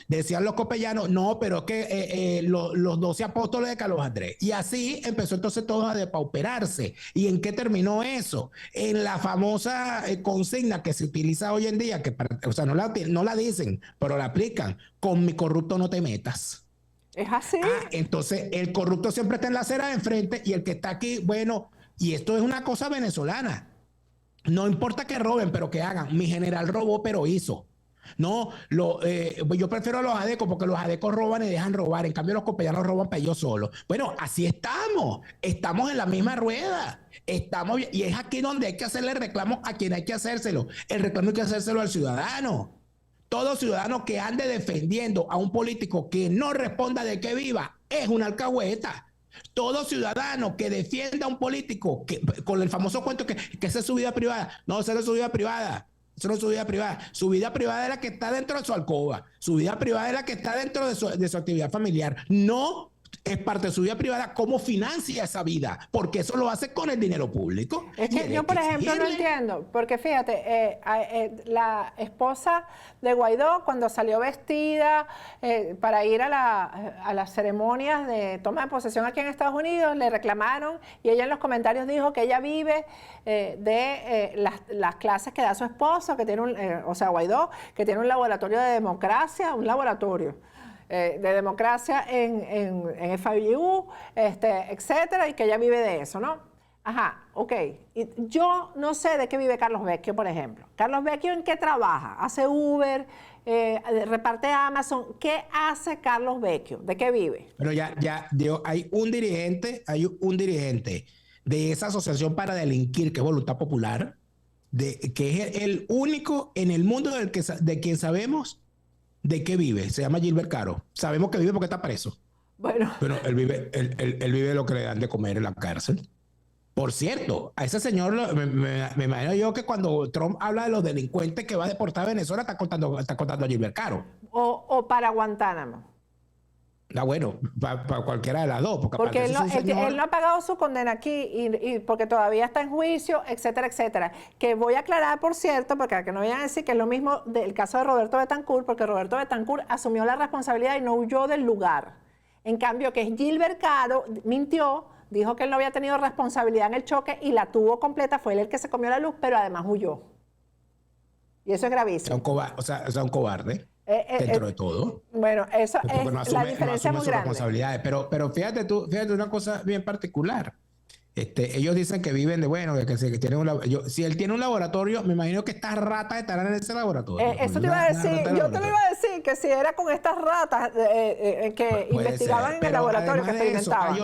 decían los copellanos, no, pero es que los 12 apóstoles de Carlos Andrés. Y así empezó entonces todo a depauperarse. ¿Y en qué terminó eso? En la famosa consigna que se utiliza hoy en día, que o sea, no la dicen, pero la aplican, con mi corrupto no te metas. Es así. Entonces el corrupto siempre está en la acera de enfrente y el que está aquí, bueno, y esto es una cosa venezolana. No importa que roben, pero que hagan. Mi general robó, pero hizo. No, yo prefiero a los adecos porque los adecos roban y dejan robar. En cambio, los copellanos roban para ellos solos. Bueno, así estamos. Estamos en la misma rueda. Y es aquí donde hay que hacerle reclamo a quien hay que hacérselo. El reclamo hay que hacérselo al ciudadano. Todo ciudadano que ande defendiendo a un político que no responda de que viva es una alcahueta. Todo ciudadano que defienda a un político con el famoso cuento que esa es su vida privada. No, esa no es su vida privada. Eso no es su vida privada. Su vida privada es la que está dentro de su alcoba. Su vida privada es la que está dentro de su actividad familiar. No es parte de su vida privada cómo financia esa vida, porque eso lo hace con el dinero público. Es que yo, por ejemplo, no entiendo, porque fíjate, la esposa de Guaidó, cuando salió vestida para ir a las ceremonias de toma de posesión aquí en Estados Unidos, le reclamaron y ella en los comentarios dijo que ella vive de las clases que da su esposo, que tiene Guaidó, que tiene un laboratorio de democracia, un laboratorio de democracia en FIU, etcétera, y que ella vive de eso, ¿no? Ajá, ok. Y yo no sé de qué vive Carlos Vecchio, por ejemplo. Carlos Vecchio, ¿en qué trabaja? ¿Hace Uber? ¿Reparte Amazon? ¿Qué hace Carlos Vecchio? ¿De qué vive? Pero hay un dirigente de esa asociación para delinquir, que es Voluntad Popular, que es el único en el mundo de quien sabemos de qué vive. Se llama Gilbert Caro. Sabemos que vive porque está preso. Bueno. Pero él vive lo que le dan de comer en la cárcel. Por cierto, a ese señor me imagino yo que cuando Trump habla de los delincuentes que va a deportar a Venezuela, está contando a Gilbert Caro. O para Guantánamo. Bueno, para cualquiera de las dos. Porque él no ha pagado su condena aquí y porque todavía está en juicio, etcétera, etcétera. Que voy a aclarar, por cierto, porque que no vayan a decir que es lo mismo del caso de Roberto Betancourt, porque Roberto Betancourt asumió la responsabilidad y no huyó del lugar. En cambio, que Gilbert Caro mintió, dijo que él no había tenido responsabilidad en el choque y la tuvo completa, fue él el que se comió la luz, pero además huyó. Y eso es gravísimo. O sea, un cobarde. Dentro de todo. Bueno, eso es la diferencia muy grande. Responsabilidades. Pero fíjate una cosa bien particular. Ellos dicen que viven que tienen si él tiene un laboratorio, me imagino que estas ratas estarán en ese laboratorio. Eso te iba a decir, yo te lo iba a decir, que si era con estas ratas que investigaban en el laboratorio, que experimentaban.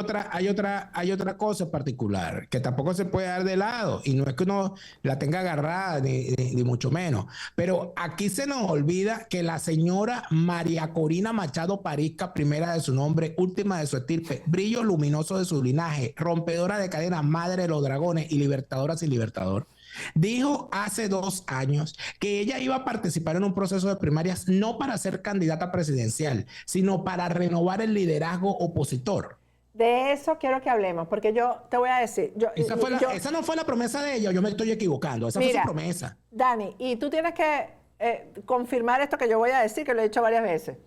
Hay otra cosa particular, que tampoco se puede dar de lado, y no es que uno la tenga agarrada, ni mucho menos. Pero aquí se nos olvida que la señora María Corina Machado Parizca, primera de su nombre, última de su estirpe, brillo luminoso de su linaje, rompedora de madre de los dragones y libertadora sin libertador, dijo hace 2 años que ella iba a participar en un proceso de primarias no para ser candidata presidencial, sino para renovar el liderazgo opositor. De eso quiero que hablemos, porque yo te voy a decir... esa no fue la promesa de ella, yo me estoy equivocando, esa fue su promesa. Dani, y tú tienes que confirmar esto que yo voy a decir, que lo he dicho varias veces.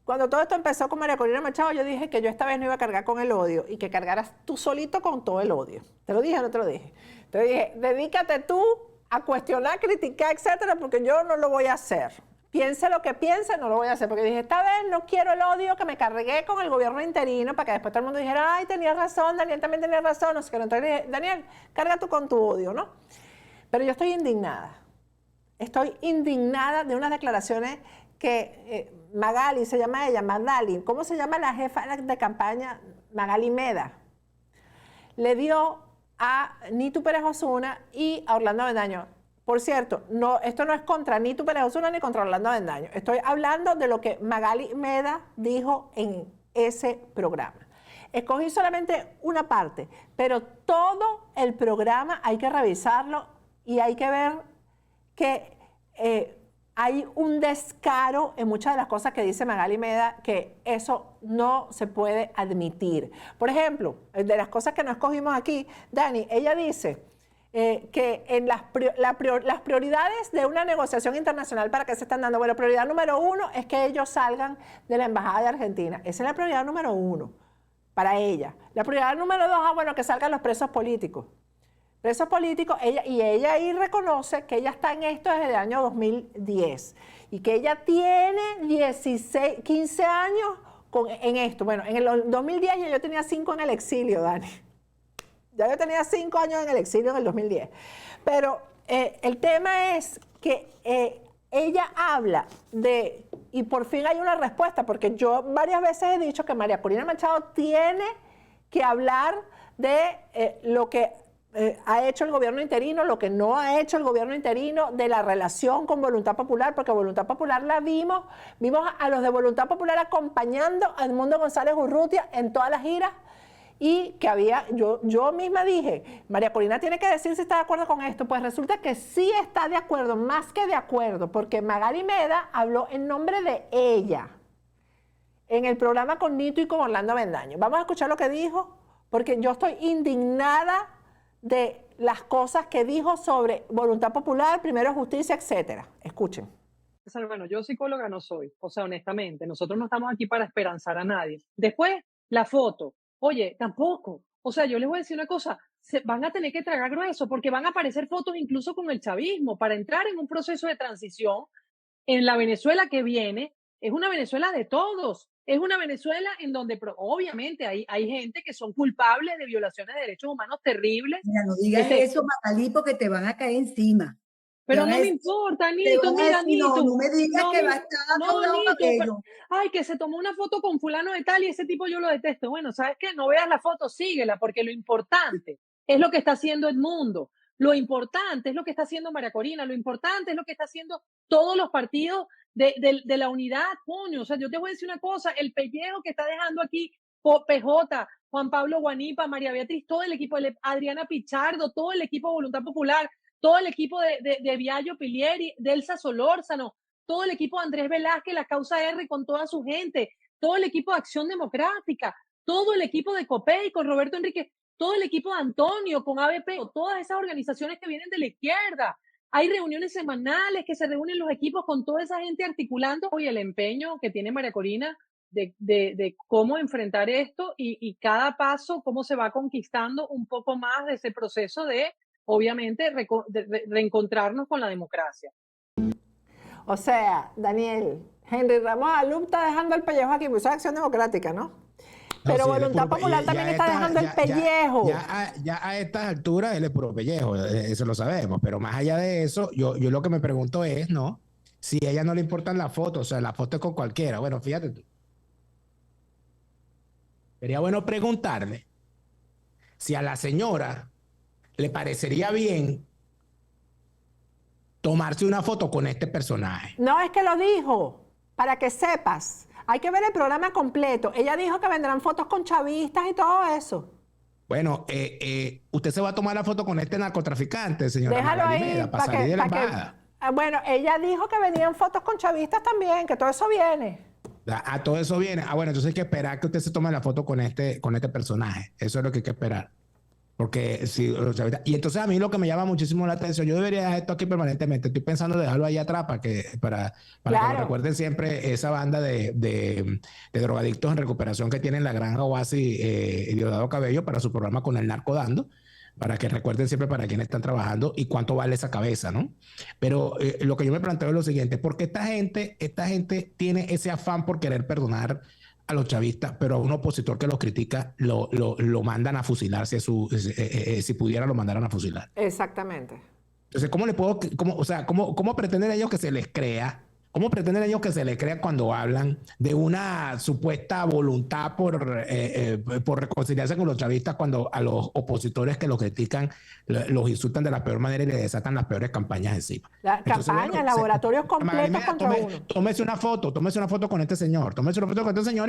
Cuando todo esto empezó con María Corina Machado, yo dije que yo esta vez no iba a cargar con el odio y que cargaras tú solito con todo el odio. ¿Te lo dije o no te lo dije? Te dije, dedícate tú a cuestionar, criticar, etcétera, porque yo no lo voy a hacer. Piense lo que piense, no lo voy a hacer. Porque dije, esta vez no quiero el odio que me cargué con el gobierno interino para que después todo el mundo dijera, ay, tenías razón, Daniel también tenía razón. No sé qué. Entonces dije, Daniel, carga tú con tu odio, ¿no? Pero yo estoy indignada. Estoy indignada de unas declaraciones que... Magali, se llama ella, Magali. ¿Cómo se llama la jefa de campaña? Magali Meda. Le dio a Nitu Pérez Osuna y a Orlando Avendaño. Por cierto, esto no es contra Nitu Pérez Osuna ni contra Orlando Avendaño. Estoy hablando de lo que Magali Meda dijo en ese programa. Escogí solamente una parte, pero todo el programa hay que revisarlo y hay que ver que hay un descaro en muchas de las cosas que dice Magali Meda, que eso no se puede admitir. Por ejemplo, de las cosas que no escogimos aquí, Dani, ella dice que en las prioridades de una negociación internacional, ¿para qué se están dando? Bueno, prioridad número 1 es que ellos salgan de la Embajada de Argentina. Esa es la prioridad número 1 para ella. La prioridad número 2, bueno, que salgan los presos políticos. Presos políticos, ella ahí reconoce que ella está en esto desde el año 2010 y que ella tiene 15 años en esto. Bueno, en el 2010 yo tenía 5 en el exilio, Dani. Ya yo tenía 5 años en el exilio en el 2010. Pero el tema es que ella habla de, y por fin hay una respuesta, porque yo varias veces he dicho que María Corina Machado tiene que hablar de lo que ha hecho el gobierno interino, lo que no ha hecho el gobierno interino, de la relación con Voluntad Popular, porque Voluntad Popular la vimos a los de Voluntad Popular acompañando a Edmundo González Urrutia en todas las giras, y que había, yo misma dije, María Corina tiene que decir si está de acuerdo con esto. Pues resulta que sí está de acuerdo, más que de acuerdo, porque Magali Meda habló en nombre de ella en el programa con Nito y con Orlando Bendaño. Vamos a escuchar lo que dijo, porque yo estoy indignada de las cosas que dijo sobre Voluntad Popular, Primero Justicia, etcétera. Escuchen. Bueno, yo psicóloga no soy, o sea, honestamente, nosotros no estamos aquí para esperanzar a nadie. Después, la foto. Oye, tampoco. O sea, yo les voy a decir una cosa, van a tener que tragar grueso porque van a aparecer fotos incluso con el chavismo para entrar en un proceso de transición en la Venezuela que viene. Es una Venezuela de todos. Es una Venezuela en donde obviamente hay gente que son culpables de violaciones de derechos humanos terribles. Mira, no digas eso, Magali, porque te van a caer encima. Pero no me importa, Nito, mira, Nito. No me digas que va a estar Nito, ay, que se tomó una foto con fulano de tal y ese tipo yo lo detesto. Bueno, ¿sabes qué? No veas la foto, síguela, porque lo importante es lo que está haciendo Edmundo. Lo importante es lo que está haciendo María Corina. Lo importante es lo que está haciendo todos los partidos de la unidad, coño. O sea, yo te voy a decir una cosa, el pellejo que está dejando aquí PJ, Juan Pablo Guanipa, María Beatriz, todo el equipo, Adriana Pichardo, todo el equipo de Voluntad Popular, todo el equipo de Viallo Pilieri, de Elsa Solórzano, todo el equipo de Andrés Velázquez, la Causa R con toda su gente, todo el equipo de Acción Democrática, todo el equipo de COPEI con Roberto Enrique, todo el equipo de Antonio con ABP, todas esas organizaciones que vienen de la izquierda. Hay reuniones semanales que se reúnen los equipos con toda esa gente articulando, y el empeño que tiene María Corina de cómo enfrentar esto y cada paso, cómo se va conquistando un poco más de ese proceso de, obviamente, reencontrarnos con la democracia. O sea, Daniel, Henry Ramos Alum está dejando el pellejo aquí, pues es Acción Democrática, ¿no? Pero sí, Voluntad Popular también está dejando el pellejo. Ya a estas alturas él es puro pellejo, eso lo sabemos. Pero más allá de eso, yo lo que me pregunto es, ¿no? Si a ella no le importan las fotos, o sea, la foto es con cualquiera. Bueno, fíjate tú. Sería bueno preguntarle si a la señora le parecería bien tomarse una foto con este personaje. No, es que lo dijo, para que sepas. Hay que ver el programa completo. Ella dijo que vendrán fotos con chavistas y todo eso. Bueno, usted se va a tomar la foto con este narcotraficante, señora. Déjalo Magali ahí, Meda, para salir de la embajada. Bueno, ella dijo que venían fotos con chavistas también, que todo eso viene. Todo eso viene. Bueno, entonces hay que esperar que usted se tome la foto con este personaje. Eso es lo que hay que esperar. Porque si, y entonces a mí lo que me llama muchísimo la atención, yo debería dejar esto aquí permanentemente. Estoy pensando dejarlo ahí atrás para que me recuerden siempre esa banda de drogadictos en recuperación que tienen la Granja Oasis Diosdado Cabello para su programa con el Narco Dando, para que recuerden siempre para quién están trabajando y cuánto vale esa cabeza, ¿no? Pero lo que yo me planteo es lo siguiente: ¿por qué esta gente tiene ese afán por querer perdonar a los chavistas, pero a un opositor que los critica lo mandan a fusilar? Si pudiera lo mandaran a fusilar. Exactamente. Entonces, ¿cómo pretenden ellos que se les crea? ¿Cómo pretenden ellos que se les crea cuando hablan de una supuesta voluntad por reconciliarse con los chavistas, cuando a los opositores que los critican los insultan de la peor manera y les desatan las peores campañas encima? Laboratorios completos contra uno. Tómese una foto con este señor.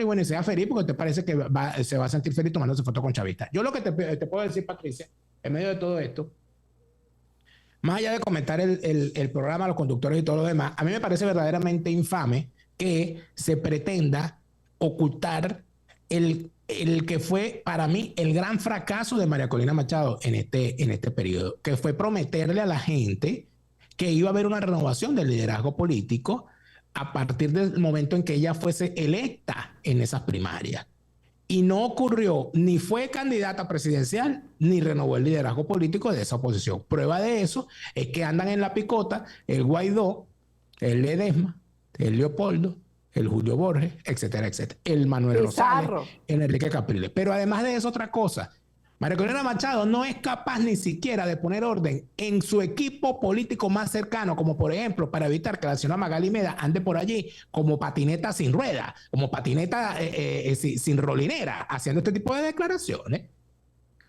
Y bueno, y sea feliz, porque te parece que se va a sentir feliz tomándose foto con chavistas. Yo lo que te puedo decir, Patricia, en medio de todo esto, más allá de comentar el programa, los conductores y todo lo demás, a mí me parece verdaderamente infame que se pretenda ocultar el que fue para mí el gran fracaso de María Corina Machado en este periodo, que fue prometerle a la gente que iba a haber una renovación del liderazgo político a partir del momento en que ella fuese electa en esas primarias. Y no ocurrió, ni fue candidata presidencial, ni renovó el liderazgo político de esa oposición. Prueba de eso es que andan en la picota el Guaidó, el Ledesma, el Leopoldo, el Julio Borges, etcétera, etcétera. El Manuel Pizarro. Rosales, el Enrique Capriles. Pero además de eso, otra cosa. María Corina Machado no es capaz ni siquiera de poner orden en su equipo político más cercano, como por ejemplo, para evitar que la señora Magali Meda ande por allí como patineta sin rueda, como patineta sin rolinera, haciendo este tipo de declaraciones.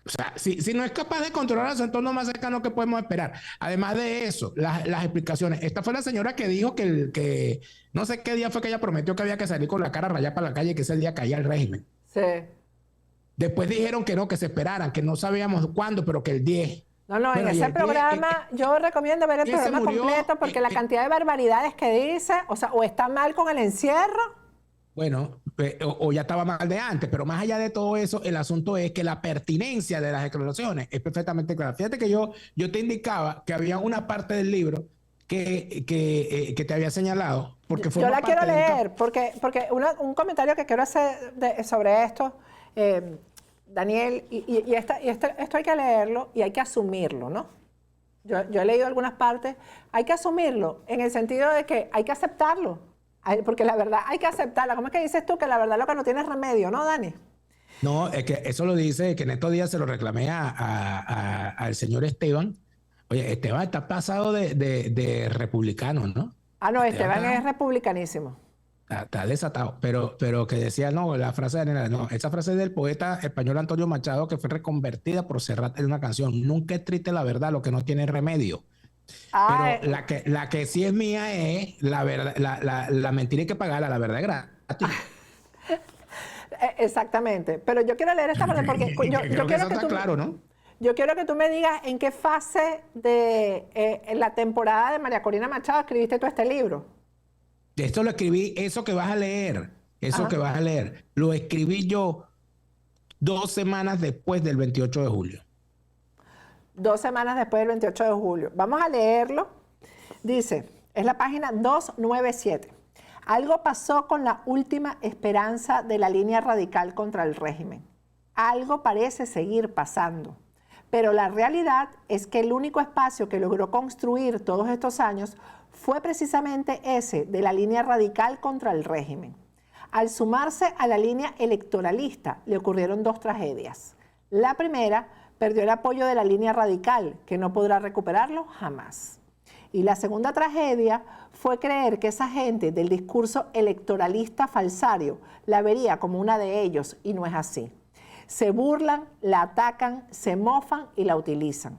O sea, si no es capaz de controlar a su entorno más cercano, ¿qué podemos esperar? Además de eso, las explicaciones. Esta fue la señora que dijo que no sé qué día fue que ella prometió que había que salir con la cara rayada para la calle, que ese día caía el régimen. Sí. Después dijeron que no, que se esperaran, que no sabíamos cuándo, pero que el 10. No, en Bueno, y ese el 10, programa yo recomiendo ver el ¿quién se programa murió? completo porque la cantidad de barbaridades que dice, o sea, o está mal con el encierro. Bueno, o ya estaba mal de antes, pero más allá de todo eso, el asunto es que la pertinencia de las declaraciones es perfectamente clara. Fíjate que yo te indicaba que había una parte del libro que te había señalado. Porque Yo la quiero leer, porque un comentario que quiero hacer sobre esto, Daniel, esto hay que leerlo y hay que asumirlo, ¿no? Yo he leído algunas partes, hay que asumirlo en el sentido de que hay que aceptarlo, porque la verdad hay que aceptarla. ¿Cómo es que dices tú que la verdad lo que no tiene remedio, no, Dani? No, es que eso lo dice, que en estos días se lo reclamé al señor Esteban. Oye, Esteban está pasado de republicano, ¿no? Ah, no, Esteban es republicanísimo. Está desatado, pero que decía, no, la frase de Daniela, no, esa frase es del poeta español Antonio Machado, que fue reconvertida por Serrat en una canción. Nunca es triste la verdad, lo que no tiene remedio. Pero la que sí es mía es la verdad, la mentira hay que pagarla, la verdad es gratis. Exactamente, pero yo quiero leer esta parte porque yo Creo que quiero eso que está tú, claro, ¿no? yo quiero que tú me digas en qué fase de en la temporada de María Corina Machado escribiste tú este libro. Esto lo escribí, eso que vas a leer, lo escribí yo 2 semanas después del 28 de julio. 2 semanas después del 28 de julio. Vamos a leerlo. Dice, es la página 297. Algo pasó con la última esperanza de la línea radical contra el régimen. Algo parece seguir pasando. Pero la realidad es que el único espacio que logró construir todos estos años fue precisamente ese de la línea radical contra el régimen. Al sumarse a la línea electoralista, le ocurrieron 2 tragedias. La primera, perdió el apoyo de la línea radical, que no podrá recuperarlo jamás. Y la segunda tragedia fue creer que esa gente del discurso electoralista falsario la vería como una de ellos, y no es así. Se burlan, la atacan, se mofan y la utilizan.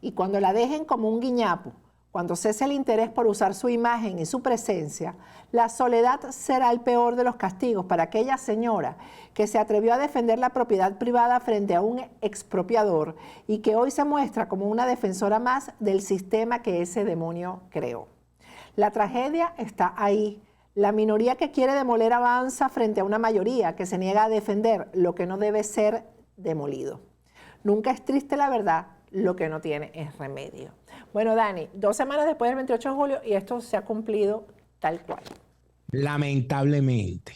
Y cuando la dejen como un guiñapo, cuando cese el interés por usar su imagen y su presencia, la soledad será el peor de los castigos para aquella señora que se atrevió a defender la propiedad privada frente a un expropiador y que hoy se muestra como una defensora más del sistema que ese demonio creó. La tragedia está ahí. La minoría que quiere demoler avanza frente a una mayoría que se niega a defender lo que no debe ser demolido. Nunca es triste la verdad, lo que no tiene es remedio. Bueno, Dani, 2 semanas después del 28 de julio y esto se ha cumplido tal cual. Lamentablemente,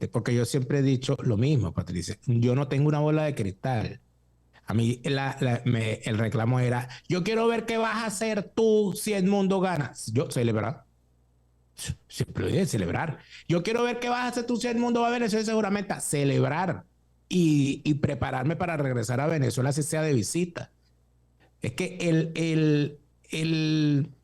porque yo siempre he dicho lo mismo, Patricia. Yo no tengo una bola de cristal. A mí el reclamo era, yo quiero ver qué vas a hacer tú si el mundo gana. Yo celebrar. Siempre voy a celebrar. Yo quiero ver qué vas a hacer tú si el mundo va a Venezuela seguramente. Celebrar. Y prepararme para regresar a Venezuela si sea de visita. Es que el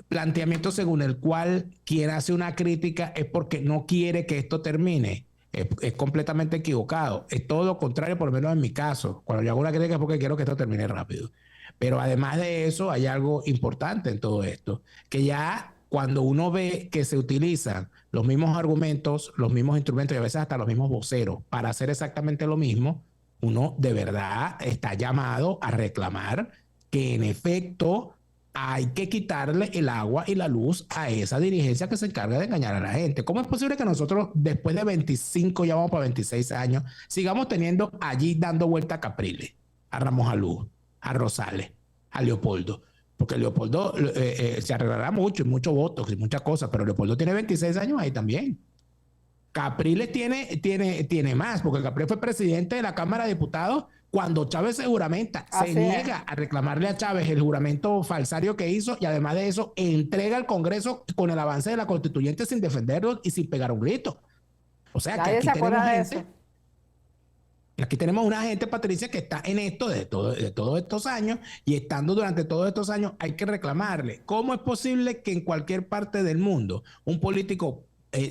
planteamiento según el cual quien hace una crítica es porque no quiere que esto termine es completamente equivocado. Es todo lo contrario, por lo menos en mi caso. Cuando yo hago una crítica es porque quiero que esto termine rápido. Pero además de eso hay algo importante en todo esto, que ya cuando uno ve que se utilizan los mismos argumentos, los mismos instrumentos y a veces hasta los mismos voceros para hacer exactamente lo mismo, uno de verdad está llamado a reclamar que en efecto hay que quitarle el agua y la luz a esa dirigencia que se encarga de engañar a la gente. ¿Cómo es posible que nosotros, después de 25, ya vamos para 26 años, sigamos teniendo allí dando vuelta a Capriles, a Ramos Alú, a Rosales, a Leopoldo? Porque Leopoldo se arreglará mucho, y muchos votos y muchas cosas, pero Leopoldo tiene 26 años ahí también. Capriles tiene más, porque Capriles fue presidente de la Cámara de Diputados cuando Chávez se juramenta, se niega a reclamarle a Chávez el juramento falsario que hizo, y además de eso entrega al Congreso con el avance de la constituyente sin defenderlo y sin pegar un grito. O sea que aquí tenemos gente, aquí tenemos una gente, Patricia, que está en esto de todos estos años, y estando durante todos estos años hay que reclamarle. ¿Cómo es posible que en cualquier parte del mundo un político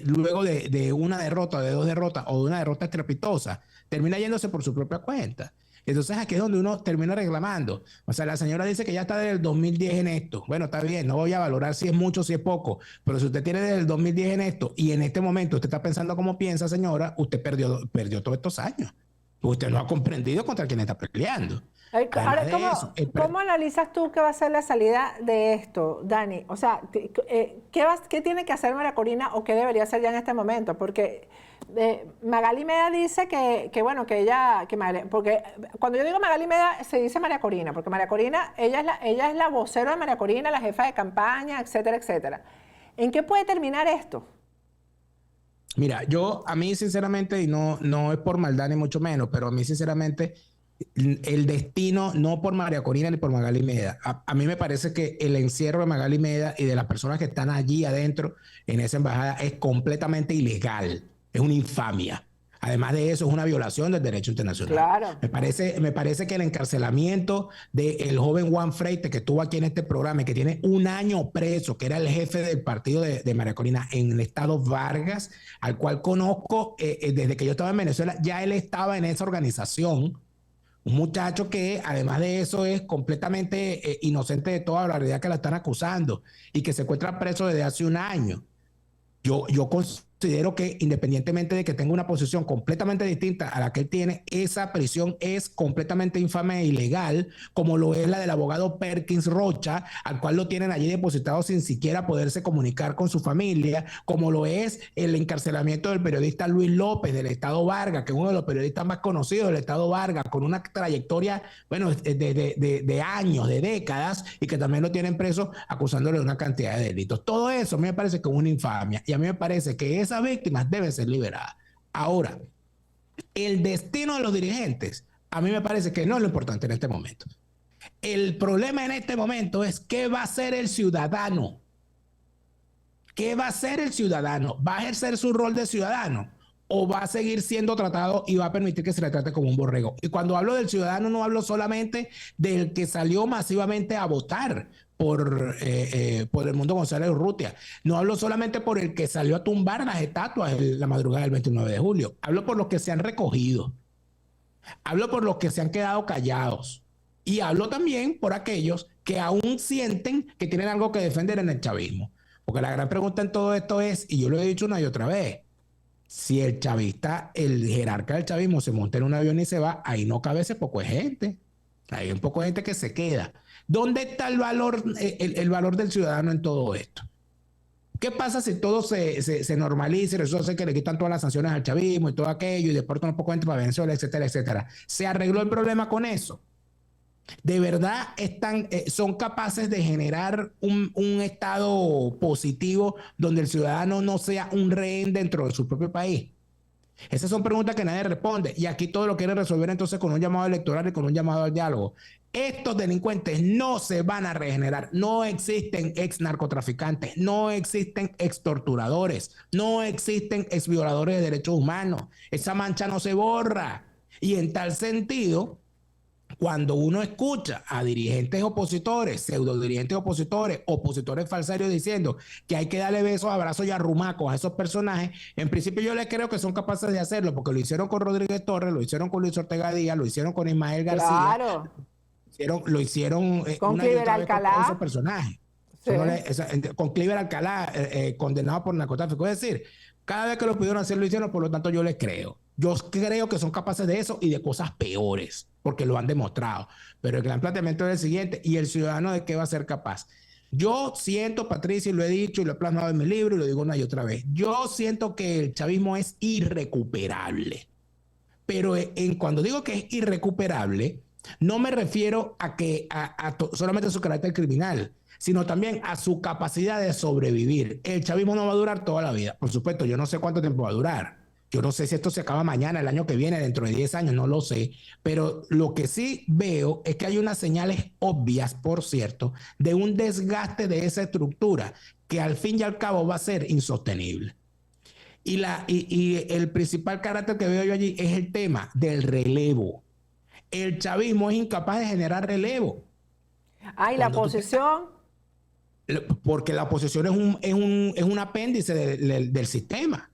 luego de una derrota, de dos derrotas o de una derrota estrepitosa termina yéndose por su propia cuenta? Entonces aquí es donde uno termina reclamando. O sea, la señora dice que ya está desde el 2010 en esto. Bueno, está bien, no voy a valorar si es mucho o si es poco, pero si usted tiene desde el 2010 en esto y en este momento usted está pensando como piensa, señora, usted perdió todos estos años. Usted no ha comprendido contra quién está peleando. Ahora, ¿cómo analizas tú que va a ser la salida de esto, Dani? O sea, ¿qué tiene que hacer María Corina o qué debería hacer ya en este momento? Porque Magali Meda dice porque cuando yo digo Magali Meda se dice María Corina, porque María Corina, ella es la vocera de María Corina, la jefa de campaña, etcétera, etcétera. ¿En qué puede terminar esto? Mira, a mí sinceramente, y no es por maldad ni mucho menos, pero a mí sinceramente el destino, no por María Corina ni por Magali Meda, a mí me parece que el encierro de Magali Meda y de las personas que están allí adentro en esa embajada es completamente ilegal, es una infamia. Además de eso, es una violación del derecho internacional. Claro. Me parece que el encarcelamiento del joven Juan Freite, que estuvo aquí en este programa y que tiene 1 año preso, que era el jefe del partido de María Corina en el estado Vargas, al cual conozco desde que yo estaba en Venezuela, ya él estaba en esa organización. Un muchacho que, además de eso, es completamente inocente de toda la realidad que la están acusando y que se encuentra preso desde hace 1 año. Yo considero que, independientemente de que tenga una posición completamente distinta a la que él tiene, esa prisión es completamente infame e ilegal, como lo es la del abogado Perkins Rocha, al cual lo tienen allí depositado sin siquiera poderse comunicar con su familia, como lo es el encarcelamiento del periodista Luis López del estado Vargas, que es uno de los periodistas más conocidos del estado Vargas, con una trayectoria, bueno, de años, de décadas, y que también lo tienen preso acusándole de una cantidad de delitos. Todo eso a mí me parece que es una infamia, y a mí me parece que esas víctimas deben ser liberadas. Ahora, el destino de los dirigentes, a mí me parece que no es lo importante en este momento. El problema en este momento es qué va a hacer el ciudadano. ¿Qué va a hacer el ciudadano? ¿Va a ejercer su rol de ciudadano o va a seguir siendo tratado y va a permitir que se le trate como un borrego? Y cuando hablo del ciudadano, no hablo solamente del que salió masivamente a votar por Edmundo González Urrutia. No hablo solamente por el que salió a tumbar las estatuas en la madrugada del 29 de julio. Hablo por los que se han recogido. Hablo por los que se han quedado callados. Y hablo también por aquellos que aún sienten que tienen algo que defender en el chavismo. Porque la gran pregunta en todo esto es, y yo lo he dicho una y otra vez, si el chavista, el jerarca del chavismo se monta en un avión y se va, ahí no cabe ese poco de gente. Hay un poco de gente que se queda. ¿Dónde está el valor del ciudadano en todo esto? ¿Qué pasa si todo se normaliza y resulta que le quitan todas las sanciones al chavismo y todo aquello y deportan un poco de gente para Venezuela, etcétera, etcétera? ¿Se arregló el problema con eso? ¿De verdad son capaces de generar un estado positivo donde el ciudadano no sea un rehén dentro de su propio país? Esas son preguntas que nadie responde, y aquí todo lo quieren resolver entonces con un llamado electoral y con un llamado al diálogo. Estos delincuentes no se van a regenerar. No existen ex narcotraficantes, no existen ex torturadores, no existen ex violadores de derechos humanos. Esa mancha no se borra. Y en tal sentido, cuando uno escucha a dirigentes opositores, pseudo dirigentes opositores, opositores falsarios diciendo que hay que darle besos, abrazos y arrumacos a esos personajes, en principio yo les creo que son capaces de hacerlo, porque lo hicieron con Rodríguez Torres, lo hicieron con Luis Ortega Díaz, lo hicieron con Ismael García. Claro. Lo hicieron con Cliver Alcalá. Con esos personajes. Sí. Con Cliver Alcalá, condenado por narcotráfico. Es decir, cada vez que lo pudieron hacer, lo hicieron, por lo tanto yo les creo. Yo creo que son capaces de eso y de cosas peores, porque lo han demostrado. Pero el gran planteamiento es el siguiente, ¿y el ciudadano de qué va a ser capaz? Yo siento, Patricia, y lo he dicho y lo he plasmado en mi libro y lo digo una y otra vez, yo siento que el chavismo es irrecuperable. Pero cuando digo que es irrecuperable, no me refiero a que solamente a su carácter criminal, sino también a su capacidad de sobrevivir. El chavismo no va a durar toda la vida. Por supuesto, yo no sé cuánto tiempo va a durar. Yo no sé si esto se acaba mañana, el año que viene, dentro de 10 años, no lo sé. Pero lo que sí veo es que hay unas señales obvias, por cierto, de un desgaste de esa estructura que al fin y al cabo va a ser insostenible. Y el principal carácter que veo yo allí es el tema del relevo. El chavismo es incapaz de generar relevo. Ah, ¿y la oposición? Porque la oposición es un apéndice del sistema.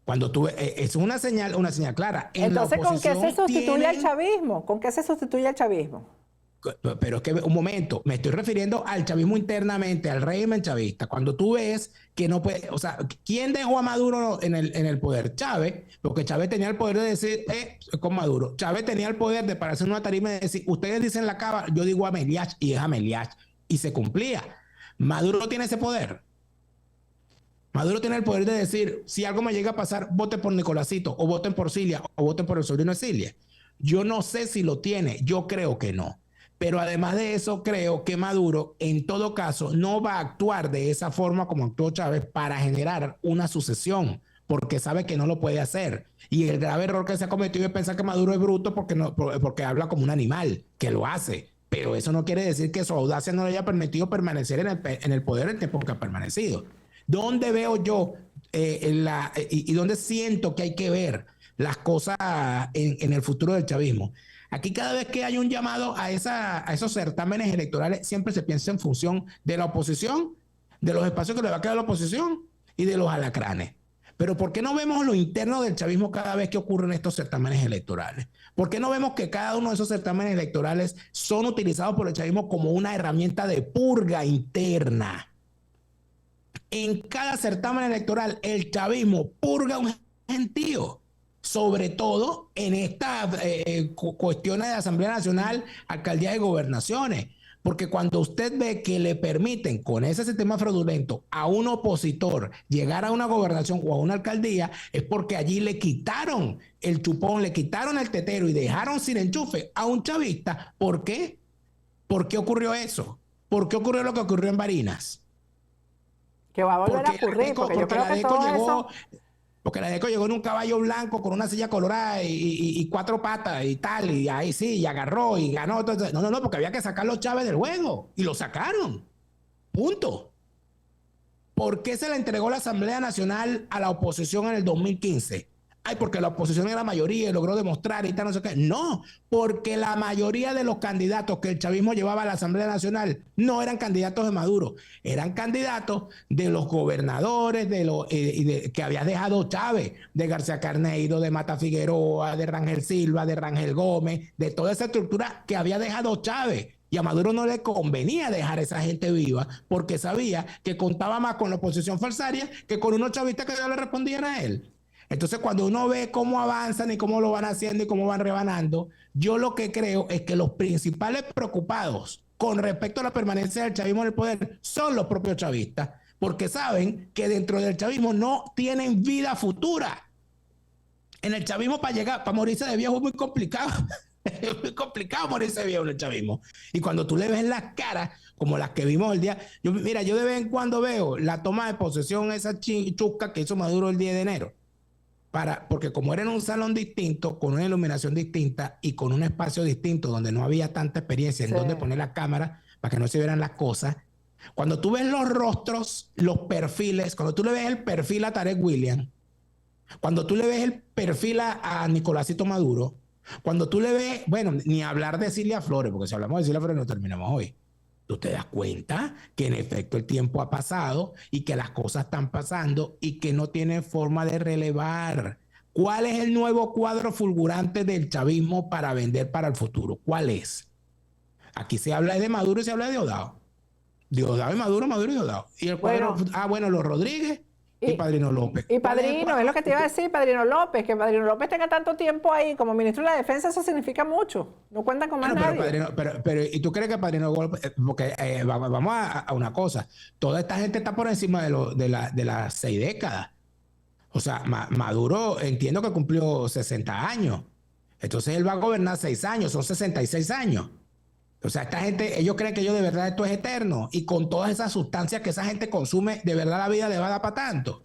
Cuando tú es una señal clara. Entonces, ¿con qué se sustituye el chavismo? ¿Con qué se sustituye el chavismo? Pero es que, un momento, me estoy refiriendo al chavismo internamente, al régimen chavista. Cuando tú ves que no puede, o sea, ¿quién dejó a Maduro en el poder? Chávez, porque Chávez tenía el poder de decir, con Maduro. Chávez tenía el poder de pararse en una tarima y decir, ustedes dicen la cava, yo digo Ameliach y es Ameliach. Y se cumplía. Maduro no tiene ese poder. Maduro tiene el poder de decir, si algo me llega a pasar, voten por Nicolásito, o voten por Cilia, o voten por el sobrino de Cilia. Yo no sé si lo tiene, yo creo que no. Pero además de eso, creo que Maduro, en todo caso, no va a actuar de esa forma como actuó Chávez para generar una sucesión, porque sabe que no lo puede hacer. Y el grave error que se ha cometido es pensar que Maduro es bruto porque habla como un animal, que lo hace. Pero eso no quiere decir que su audacia no le haya permitido permanecer en el poder el tiempo que ha permanecido. ¿Dónde veo yo y dónde siento que hay que ver las cosas en el futuro del chavismo? Aquí cada vez que hay un llamado a esos certámenes electorales, siempre se piensa en función de la oposición, de los espacios que le va a quedar a la oposición y de los alacranes. Pero ¿por qué no vemos lo interno del chavismo cada vez que ocurren estos certámenes electorales? ¿Por qué no vemos que cada uno de esos certámenes electorales son utilizados por el chavismo como una herramienta de purga interna? En cada certamen electoral, el chavismo purga un gentío. Sobre todo en estas cuestiones de Asamblea Nacional, alcaldías y gobernaciones. Porque cuando usted ve que le permiten con ese sistema fraudulento a un opositor llegar a una gobernación o a una alcaldía, es porque allí le quitaron el chupón, le quitaron el tetero y dejaron sin enchufe a un chavista. ¿Por qué? ¿Por qué ocurrió eso? ¿Por qué ocurrió lo que ocurrió en Barinas? Que va a volver a ocurrir, porque yo creo que todo eso... Porque la DECO llegó en un caballo blanco con una silla colorada y 4 patas y tal, y ahí sí, y agarró y ganó. No, porque había que sacar los Chávez del juego, y lo sacaron. Punto. ¿Por qué se le entregó la Asamblea Nacional a la oposición en el 2015? Ay, porque la oposición era mayoría y logró demostrar y tal, no sé qué. No, porque la mayoría de los candidatos que el chavismo llevaba a la Asamblea Nacional no eran candidatos de Maduro, eran candidatos de los gobernadores que había dejado Chávez, de García Carneiro, de Mata Figueroa, de Rangel Silva, de Rangel Gómez, de toda esa estructura que había dejado Chávez. Y a Maduro no le convenía dejar a esa gente viva porque sabía que contaba más con la oposición falsaria que con unos chavistas que no le respondían a él. Entonces, cuando uno ve cómo avanzan y cómo lo van haciendo y cómo van rebanando, yo lo que creo es que los principales preocupados con respecto a la permanencia del chavismo en el poder son los propios chavistas, porque saben que dentro del chavismo no tienen vida futura. En el chavismo para morirse de viejo es muy complicado. Es muy complicado morirse de viejo en el chavismo. Y cuando tú le ves las caras, como las que vimos el día... yo de vez en cuando veo la toma de posesión, esa chusca que hizo Maduro el 10 de enero. Porque como era en un salón distinto, con una iluminación distinta y con un espacio distinto donde no había tanta experiencia en donde poner la cámara para que no se vieran las cosas, cuando tú ves los rostros, los perfiles, cuando tú le ves el perfil a Tarek William, cuando tú le ves el perfil a Nicolásito Maduro, cuando tú le ves, bueno, ni hablar de Cilia Flores, porque si hablamos de Cilia Flores no terminamos hoy. Tú te das cuenta que en efecto el tiempo ha pasado y que las cosas están pasando y que no tiene forma de relevar. ¿Cuál es el nuevo cuadro fulgurante del chavismo para vender para el futuro? ¿Cuál es? Aquí se habla de Maduro y se habla de Diosdado. Diosdado y Maduro, Maduro y Diosdado. Y el cuadro, bueno, los Rodríguez y Padrino López. Y Padrino, es lo que te iba a decir, Padrino López, que Padrino López tenga tanto tiempo ahí como ministro de la Defensa, eso significa mucho. No cuentan con más nadie. Pero, ¿y tú crees que Padrino López, porque vamos a una cosa, toda esta gente está por encima de las 6 décadas. O sea, Maduro entiendo que cumplió 60 años. Entonces él va a gobernar 6 años, son 66 años. O sea, esta gente, ellos creen que ellos de verdad esto es eterno y con todas esas sustancias que esa gente consume, de verdad la vida le va a dar para tanto.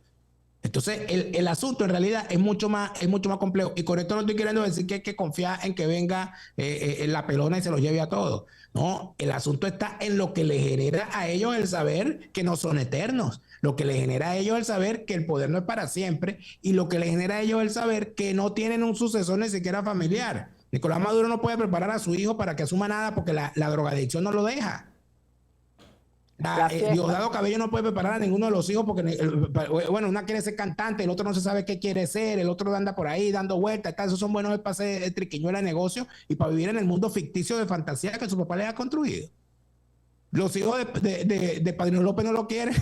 Entonces, el asunto en realidad es mucho más complejo. Y con esto no estoy queriendo decir que hay que confiar en que venga la pelona y se los lleve a todos. No, el asunto está en lo que les genera a ellos el saber que no son eternos. Lo que les genera a ellos el saber que el poder no es para siempre. Y lo que les genera a ellos el saber que no tienen un sucesor ni siquiera familiar. Nicolás Maduro no puede preparar a su hijo para que asuma nada porque la drogadicción no lo deja. Diosdado Cabello no puede preparar a ninguno de los hijos porque, bueno, una quiere ser cantante, el otro no se sabe qué quiere ser, el otro anda por ahí dando vueltas, esos son buenos para hacer triquiñuela de negocio y para vivir en el mundo ficticio de fantasía que su papá les ha construido. Los hijos de Padrino López no lo quieren.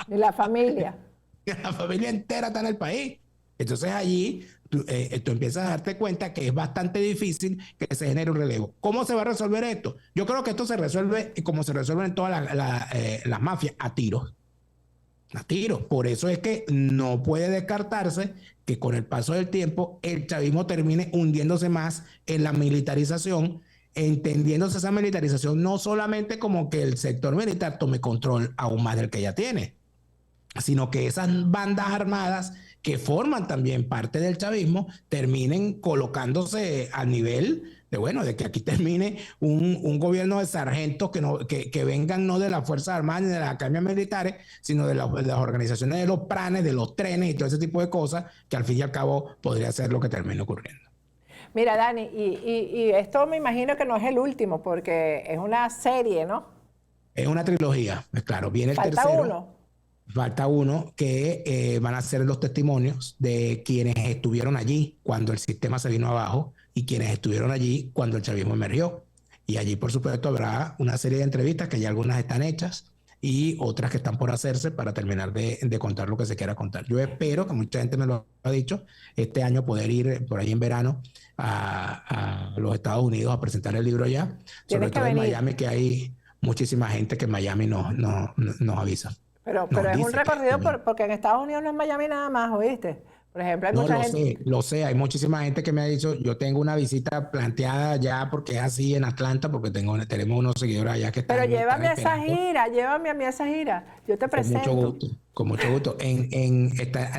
Ni la familia. La familia entera está en el país. Entonces allí tú empiezas a darte cuenta que es bastante difícil que se genere un relevo. ¿Cómo se va a resolver esto? Yo creo que esto se resuelve como se resuelve en todas las mafias, a tiros. A tiros. Por eso es que no puede descartarse que con el paso del tiempo el chavismo termine hundiéndose más en la militarización, entendiéndose esa militarización no solamente como que el sector militar tome control aún más del que ya tiene, sino que esas bandas armadas que forman también parte del chavismo terminen colocándose a nivel de que aquí termine un gobierno de sargentos que vengan no de las Fuerzas Armadas ni de las academias militares, sino de las organizaciones de los pranes, de los trenes y todo ese tipo de cosas, que al fin y al cabo podría ser lo que termine ocurriendo. Mira, Dani, y esto me imagino que no es el último, porque es una serie, ¿no? Es una trilogía, claro. Viene el Falta tercero. uno. Falta uno que van a ser los testimonios de quienes estuvieron allí cuando el sistema se vino abajo y quienes estuvieron allí cuando el chavismo emergió. Y allí, por supuesto, habrá una serie de entrevistas que ya algunas están hechas y otras que están por hacerse para terminar de contar lo que se quiera contar. Yo espero, que mucha gente me lo ha dicho, este año poder ir por ahí en verano a los Estados Unidos a presentar el libro ya, sobre todo en Miami, que hay muchísima gente que en Miami nos avisa. Pero es un recorrido porque en Estados Unidos no es Miami nada más, ¿oíste? Por ejemplo, hay mucha gente... Lo sé, hay muchísima gente que me ha dicho, yo tengo una visita planteada ya porque es así en Atlanta, porque tenemos unos seguidores allá que están... Pero llévame a esa gira, llévame a mí a esa gira, yo te presento. Con mucho gusto. En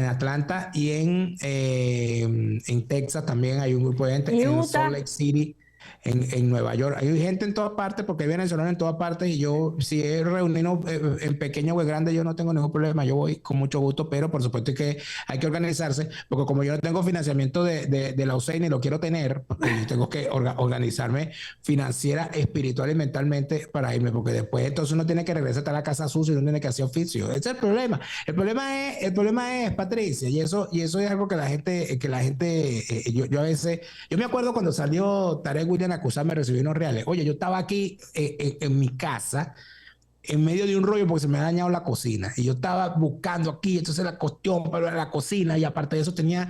Atlanta y en Texas también hay un grupo de gente, en Salt Lake City, en Nueva York. Hay gente en todas partes porque hay venezolanos en todas partes y yo, si es reunido en pequeño o en grande, yo no tengo ningún problema. Yo voy con mucho gusto, pero por supuesto que hay que organizarse porque como yo no tengo financiamiento de la USAID ni lo quiero tener, porque yo tengo que organizarme financiera, espiritual y mentalmente para irme, porque después entonces uno tiene que regresar a la casa sucia y uno tiene que hacer oficio. Ese es el problema. El problema es Patricia, y eso es algo que la gente yo a veces, yo me acuerdo cuando salió Tarek William a acusarme de recibir unos reales. Oye, yo estaba aquí en mi casa en medio de un rollo porque se me ha dañado la cocina y yo estaba buscando aquí, entonces la cuestión para la cocina, y aparte de eso tenía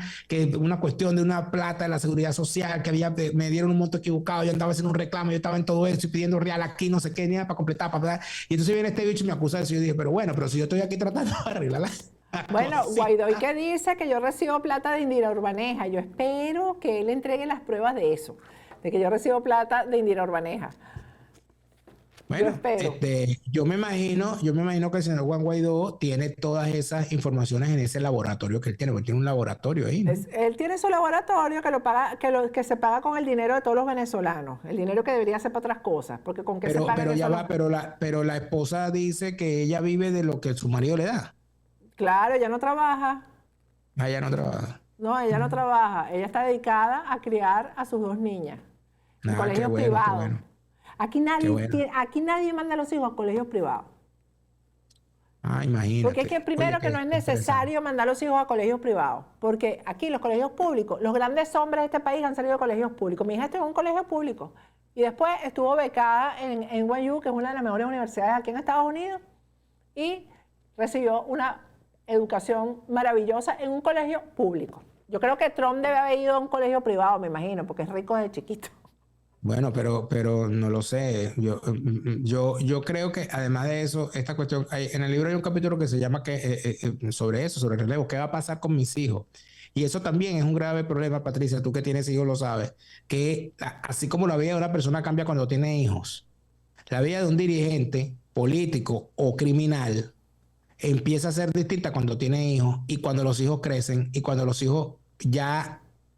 una cuestión de una plata de la seguridad social que me dieron un monto equivocado, yo andaba haciendo un reclamo, yo estaba en todo eso y pidiendo real aquí, no sé qué, ni nada para completar, y entonces viene este bicho y me acusa de eso y yo dije, pero si yo estoy aquí tratando de arreglarla. Bueno, Guaidó, ¿y qué dice? Que yo recibo plata de Indira Urbaneja. Yo espero que él entregue las pruebas de eso, de que yo recibo plata de Indira Urbaneja. Bueno, yo me imagino que el señor Juan Guaidó tiene todas esas informaciones en ese laboratorio que él tiene, porque tiene un laboratorio ahí, ¿no? Él tiene su laboratorio que se paga con el dinero de todos los venezolanos, el dinero que debería ser para otras cosas, porque con qué se paga. Pero la esposa dice que ella vive de lo que su marido le da. Claro, ella no trabaja. Ella no trabaja. No, ella no trabaja. Ella está dedicada a criar a sus 2 niñas en colegios privados. Bueno. Aquí nadie manda a los hijos a colegios privados. Imagínate. Porque es que primero que no es necesario mandar a los hijos a colegios privados. Porque aquí los colegios públicos, los grandes hombres de este país han salido de colegios públicos. Mi hija estuvo en un colegio público. Y después estuvo becada en NYU, que es una de las mejores universidades aquí en Estados Unidos. Y recibió una educación maravillosa en un colegio público. Yo creo que Trump debe haber ido a un colegio privado, me imagino, porque es rico desde chiquito. Bueno, pero no lo sé. Yo creo que además de eso, esta cuestión, en el libro hay un capítulo que se llama sobre eso, sobre el relevo, ¿qué va a pasar con mis hijos? Y eso también es un grave problema, Patricia, tú que tienes hijos lo sabes, que así como la vida de una persona cambia cuando tiene hijos, la vida de un dirigente político o criminal empieza a ser distinta cuando tiene hijos y cuando los hijos crecen y cuando los hijos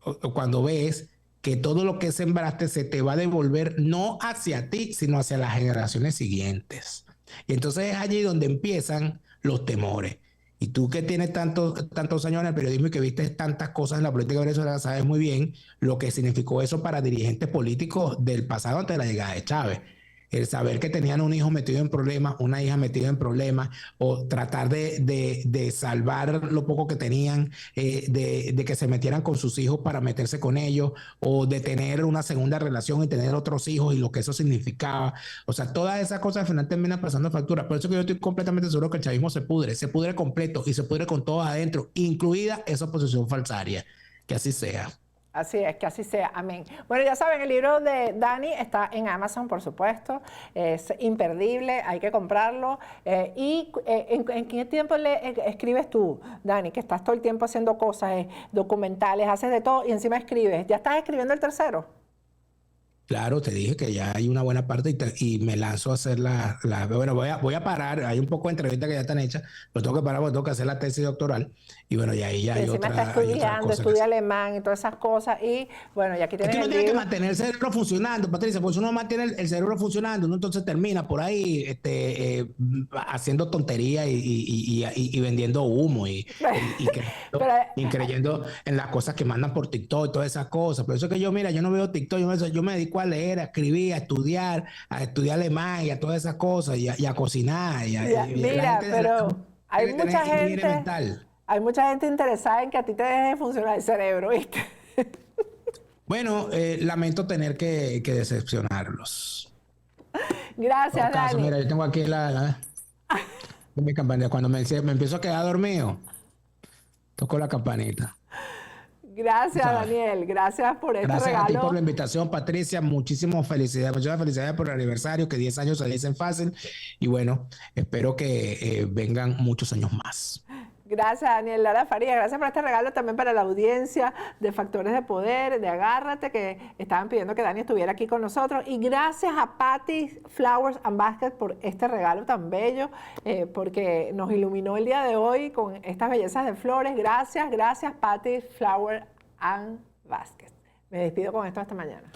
o cuando ves que todo lo que sembraste se te va a devolver no hacia ti, sino hacia las generaciones siguientes. Y entonces es allí donde empiezan los temores. Y tú que tienes tantos años en el periodismo y que viste tantas cosas en la política venezolana, sabes muy bien lo que significó eso para dirigentes políticos del pasado antes de la llegada de Chávez. El saber que tenían un hijo metido en problemas, una hija metida en problemas, o tratar de salvar lo poco que tenían, de que se metieran con sus hijos para meterse con ellos, o de tener una segunda relación y tener otros hijos y lo que eso significaba. O sea, todas esas cosas al final terminan pasando factura. Por eso que yo estoy completamente seguro que el chavismo se pudre completo y se pudre con todo adentro, incluida esa oposición falsaria. Que así sea. Así es, que así sea. Amén. Bueno, ya saben, el libro de Dani está en Amazon, por supuesto. Es imperdible, hay que comprarlo. ¿En qué tiempo escribes tú, Dani? Que estás todo el tiempo haciendo cosas, documentales, haces de todo y encima escribes. ¿Ya estás escribiendo el tercero? Claro, te dije que ya hay una buena parte y me lanzo a hacer bueno, voy a parar, hay un poco de entrevistas que ya están hechas, pero tengo que parar porque tengo que hacer la tesis doctoral y bueno, y ahí ya hay encima otra. está estudiando, estudia alemán y todas esas cosas y bueno, y aquí tienes es que el uno tiene que libro. mantener el cerebro funcionando, Patricia, porque si uno mantiene el cerebro funcionando, uno entonces termina por ahí haciendo tonterías y vendiendo humo y creyendo en las cosas que mandan por TikTok y todas esas cosas. Por eso es que yo no veo TikTok, yo me dedico a leer, a escribir, a estudiar alemán y a todas esas cosas y a cocinar. Mira, pero hay mucha gente interesada en que a ti te deje de funcionar el cerebro, ¿viste? Bueno, lamento tener que decepcionarlos. Gracias, Dani. Mira, yo tengo aquí mi campanita. Cuando me empiezo a quedar dormido, toco la campanita. Gracias, Daniel. Gracias por este regalo. Gracias a ti por la invitación, Patricia. Muchísimas felicidades. Muchas felicidades por el aniversario, que 10 años se dicen fácil. Y bueno, espero que vengan muchos años más. Gracias, Daniel Lara Farías. Gracias por este regalo también para la audiencia de Factores de Poder, de Agárrate, que estaban pidiendo que Dani estuviera aquí con nosotros. Y gracias a Patty Flowers and Baskets por este regalo tan bello, porque nos iluminó el día de hoy con estas bellezas de flores. Gracias, Patty Flowers and Baskets. Me despido con esto hasta mañana.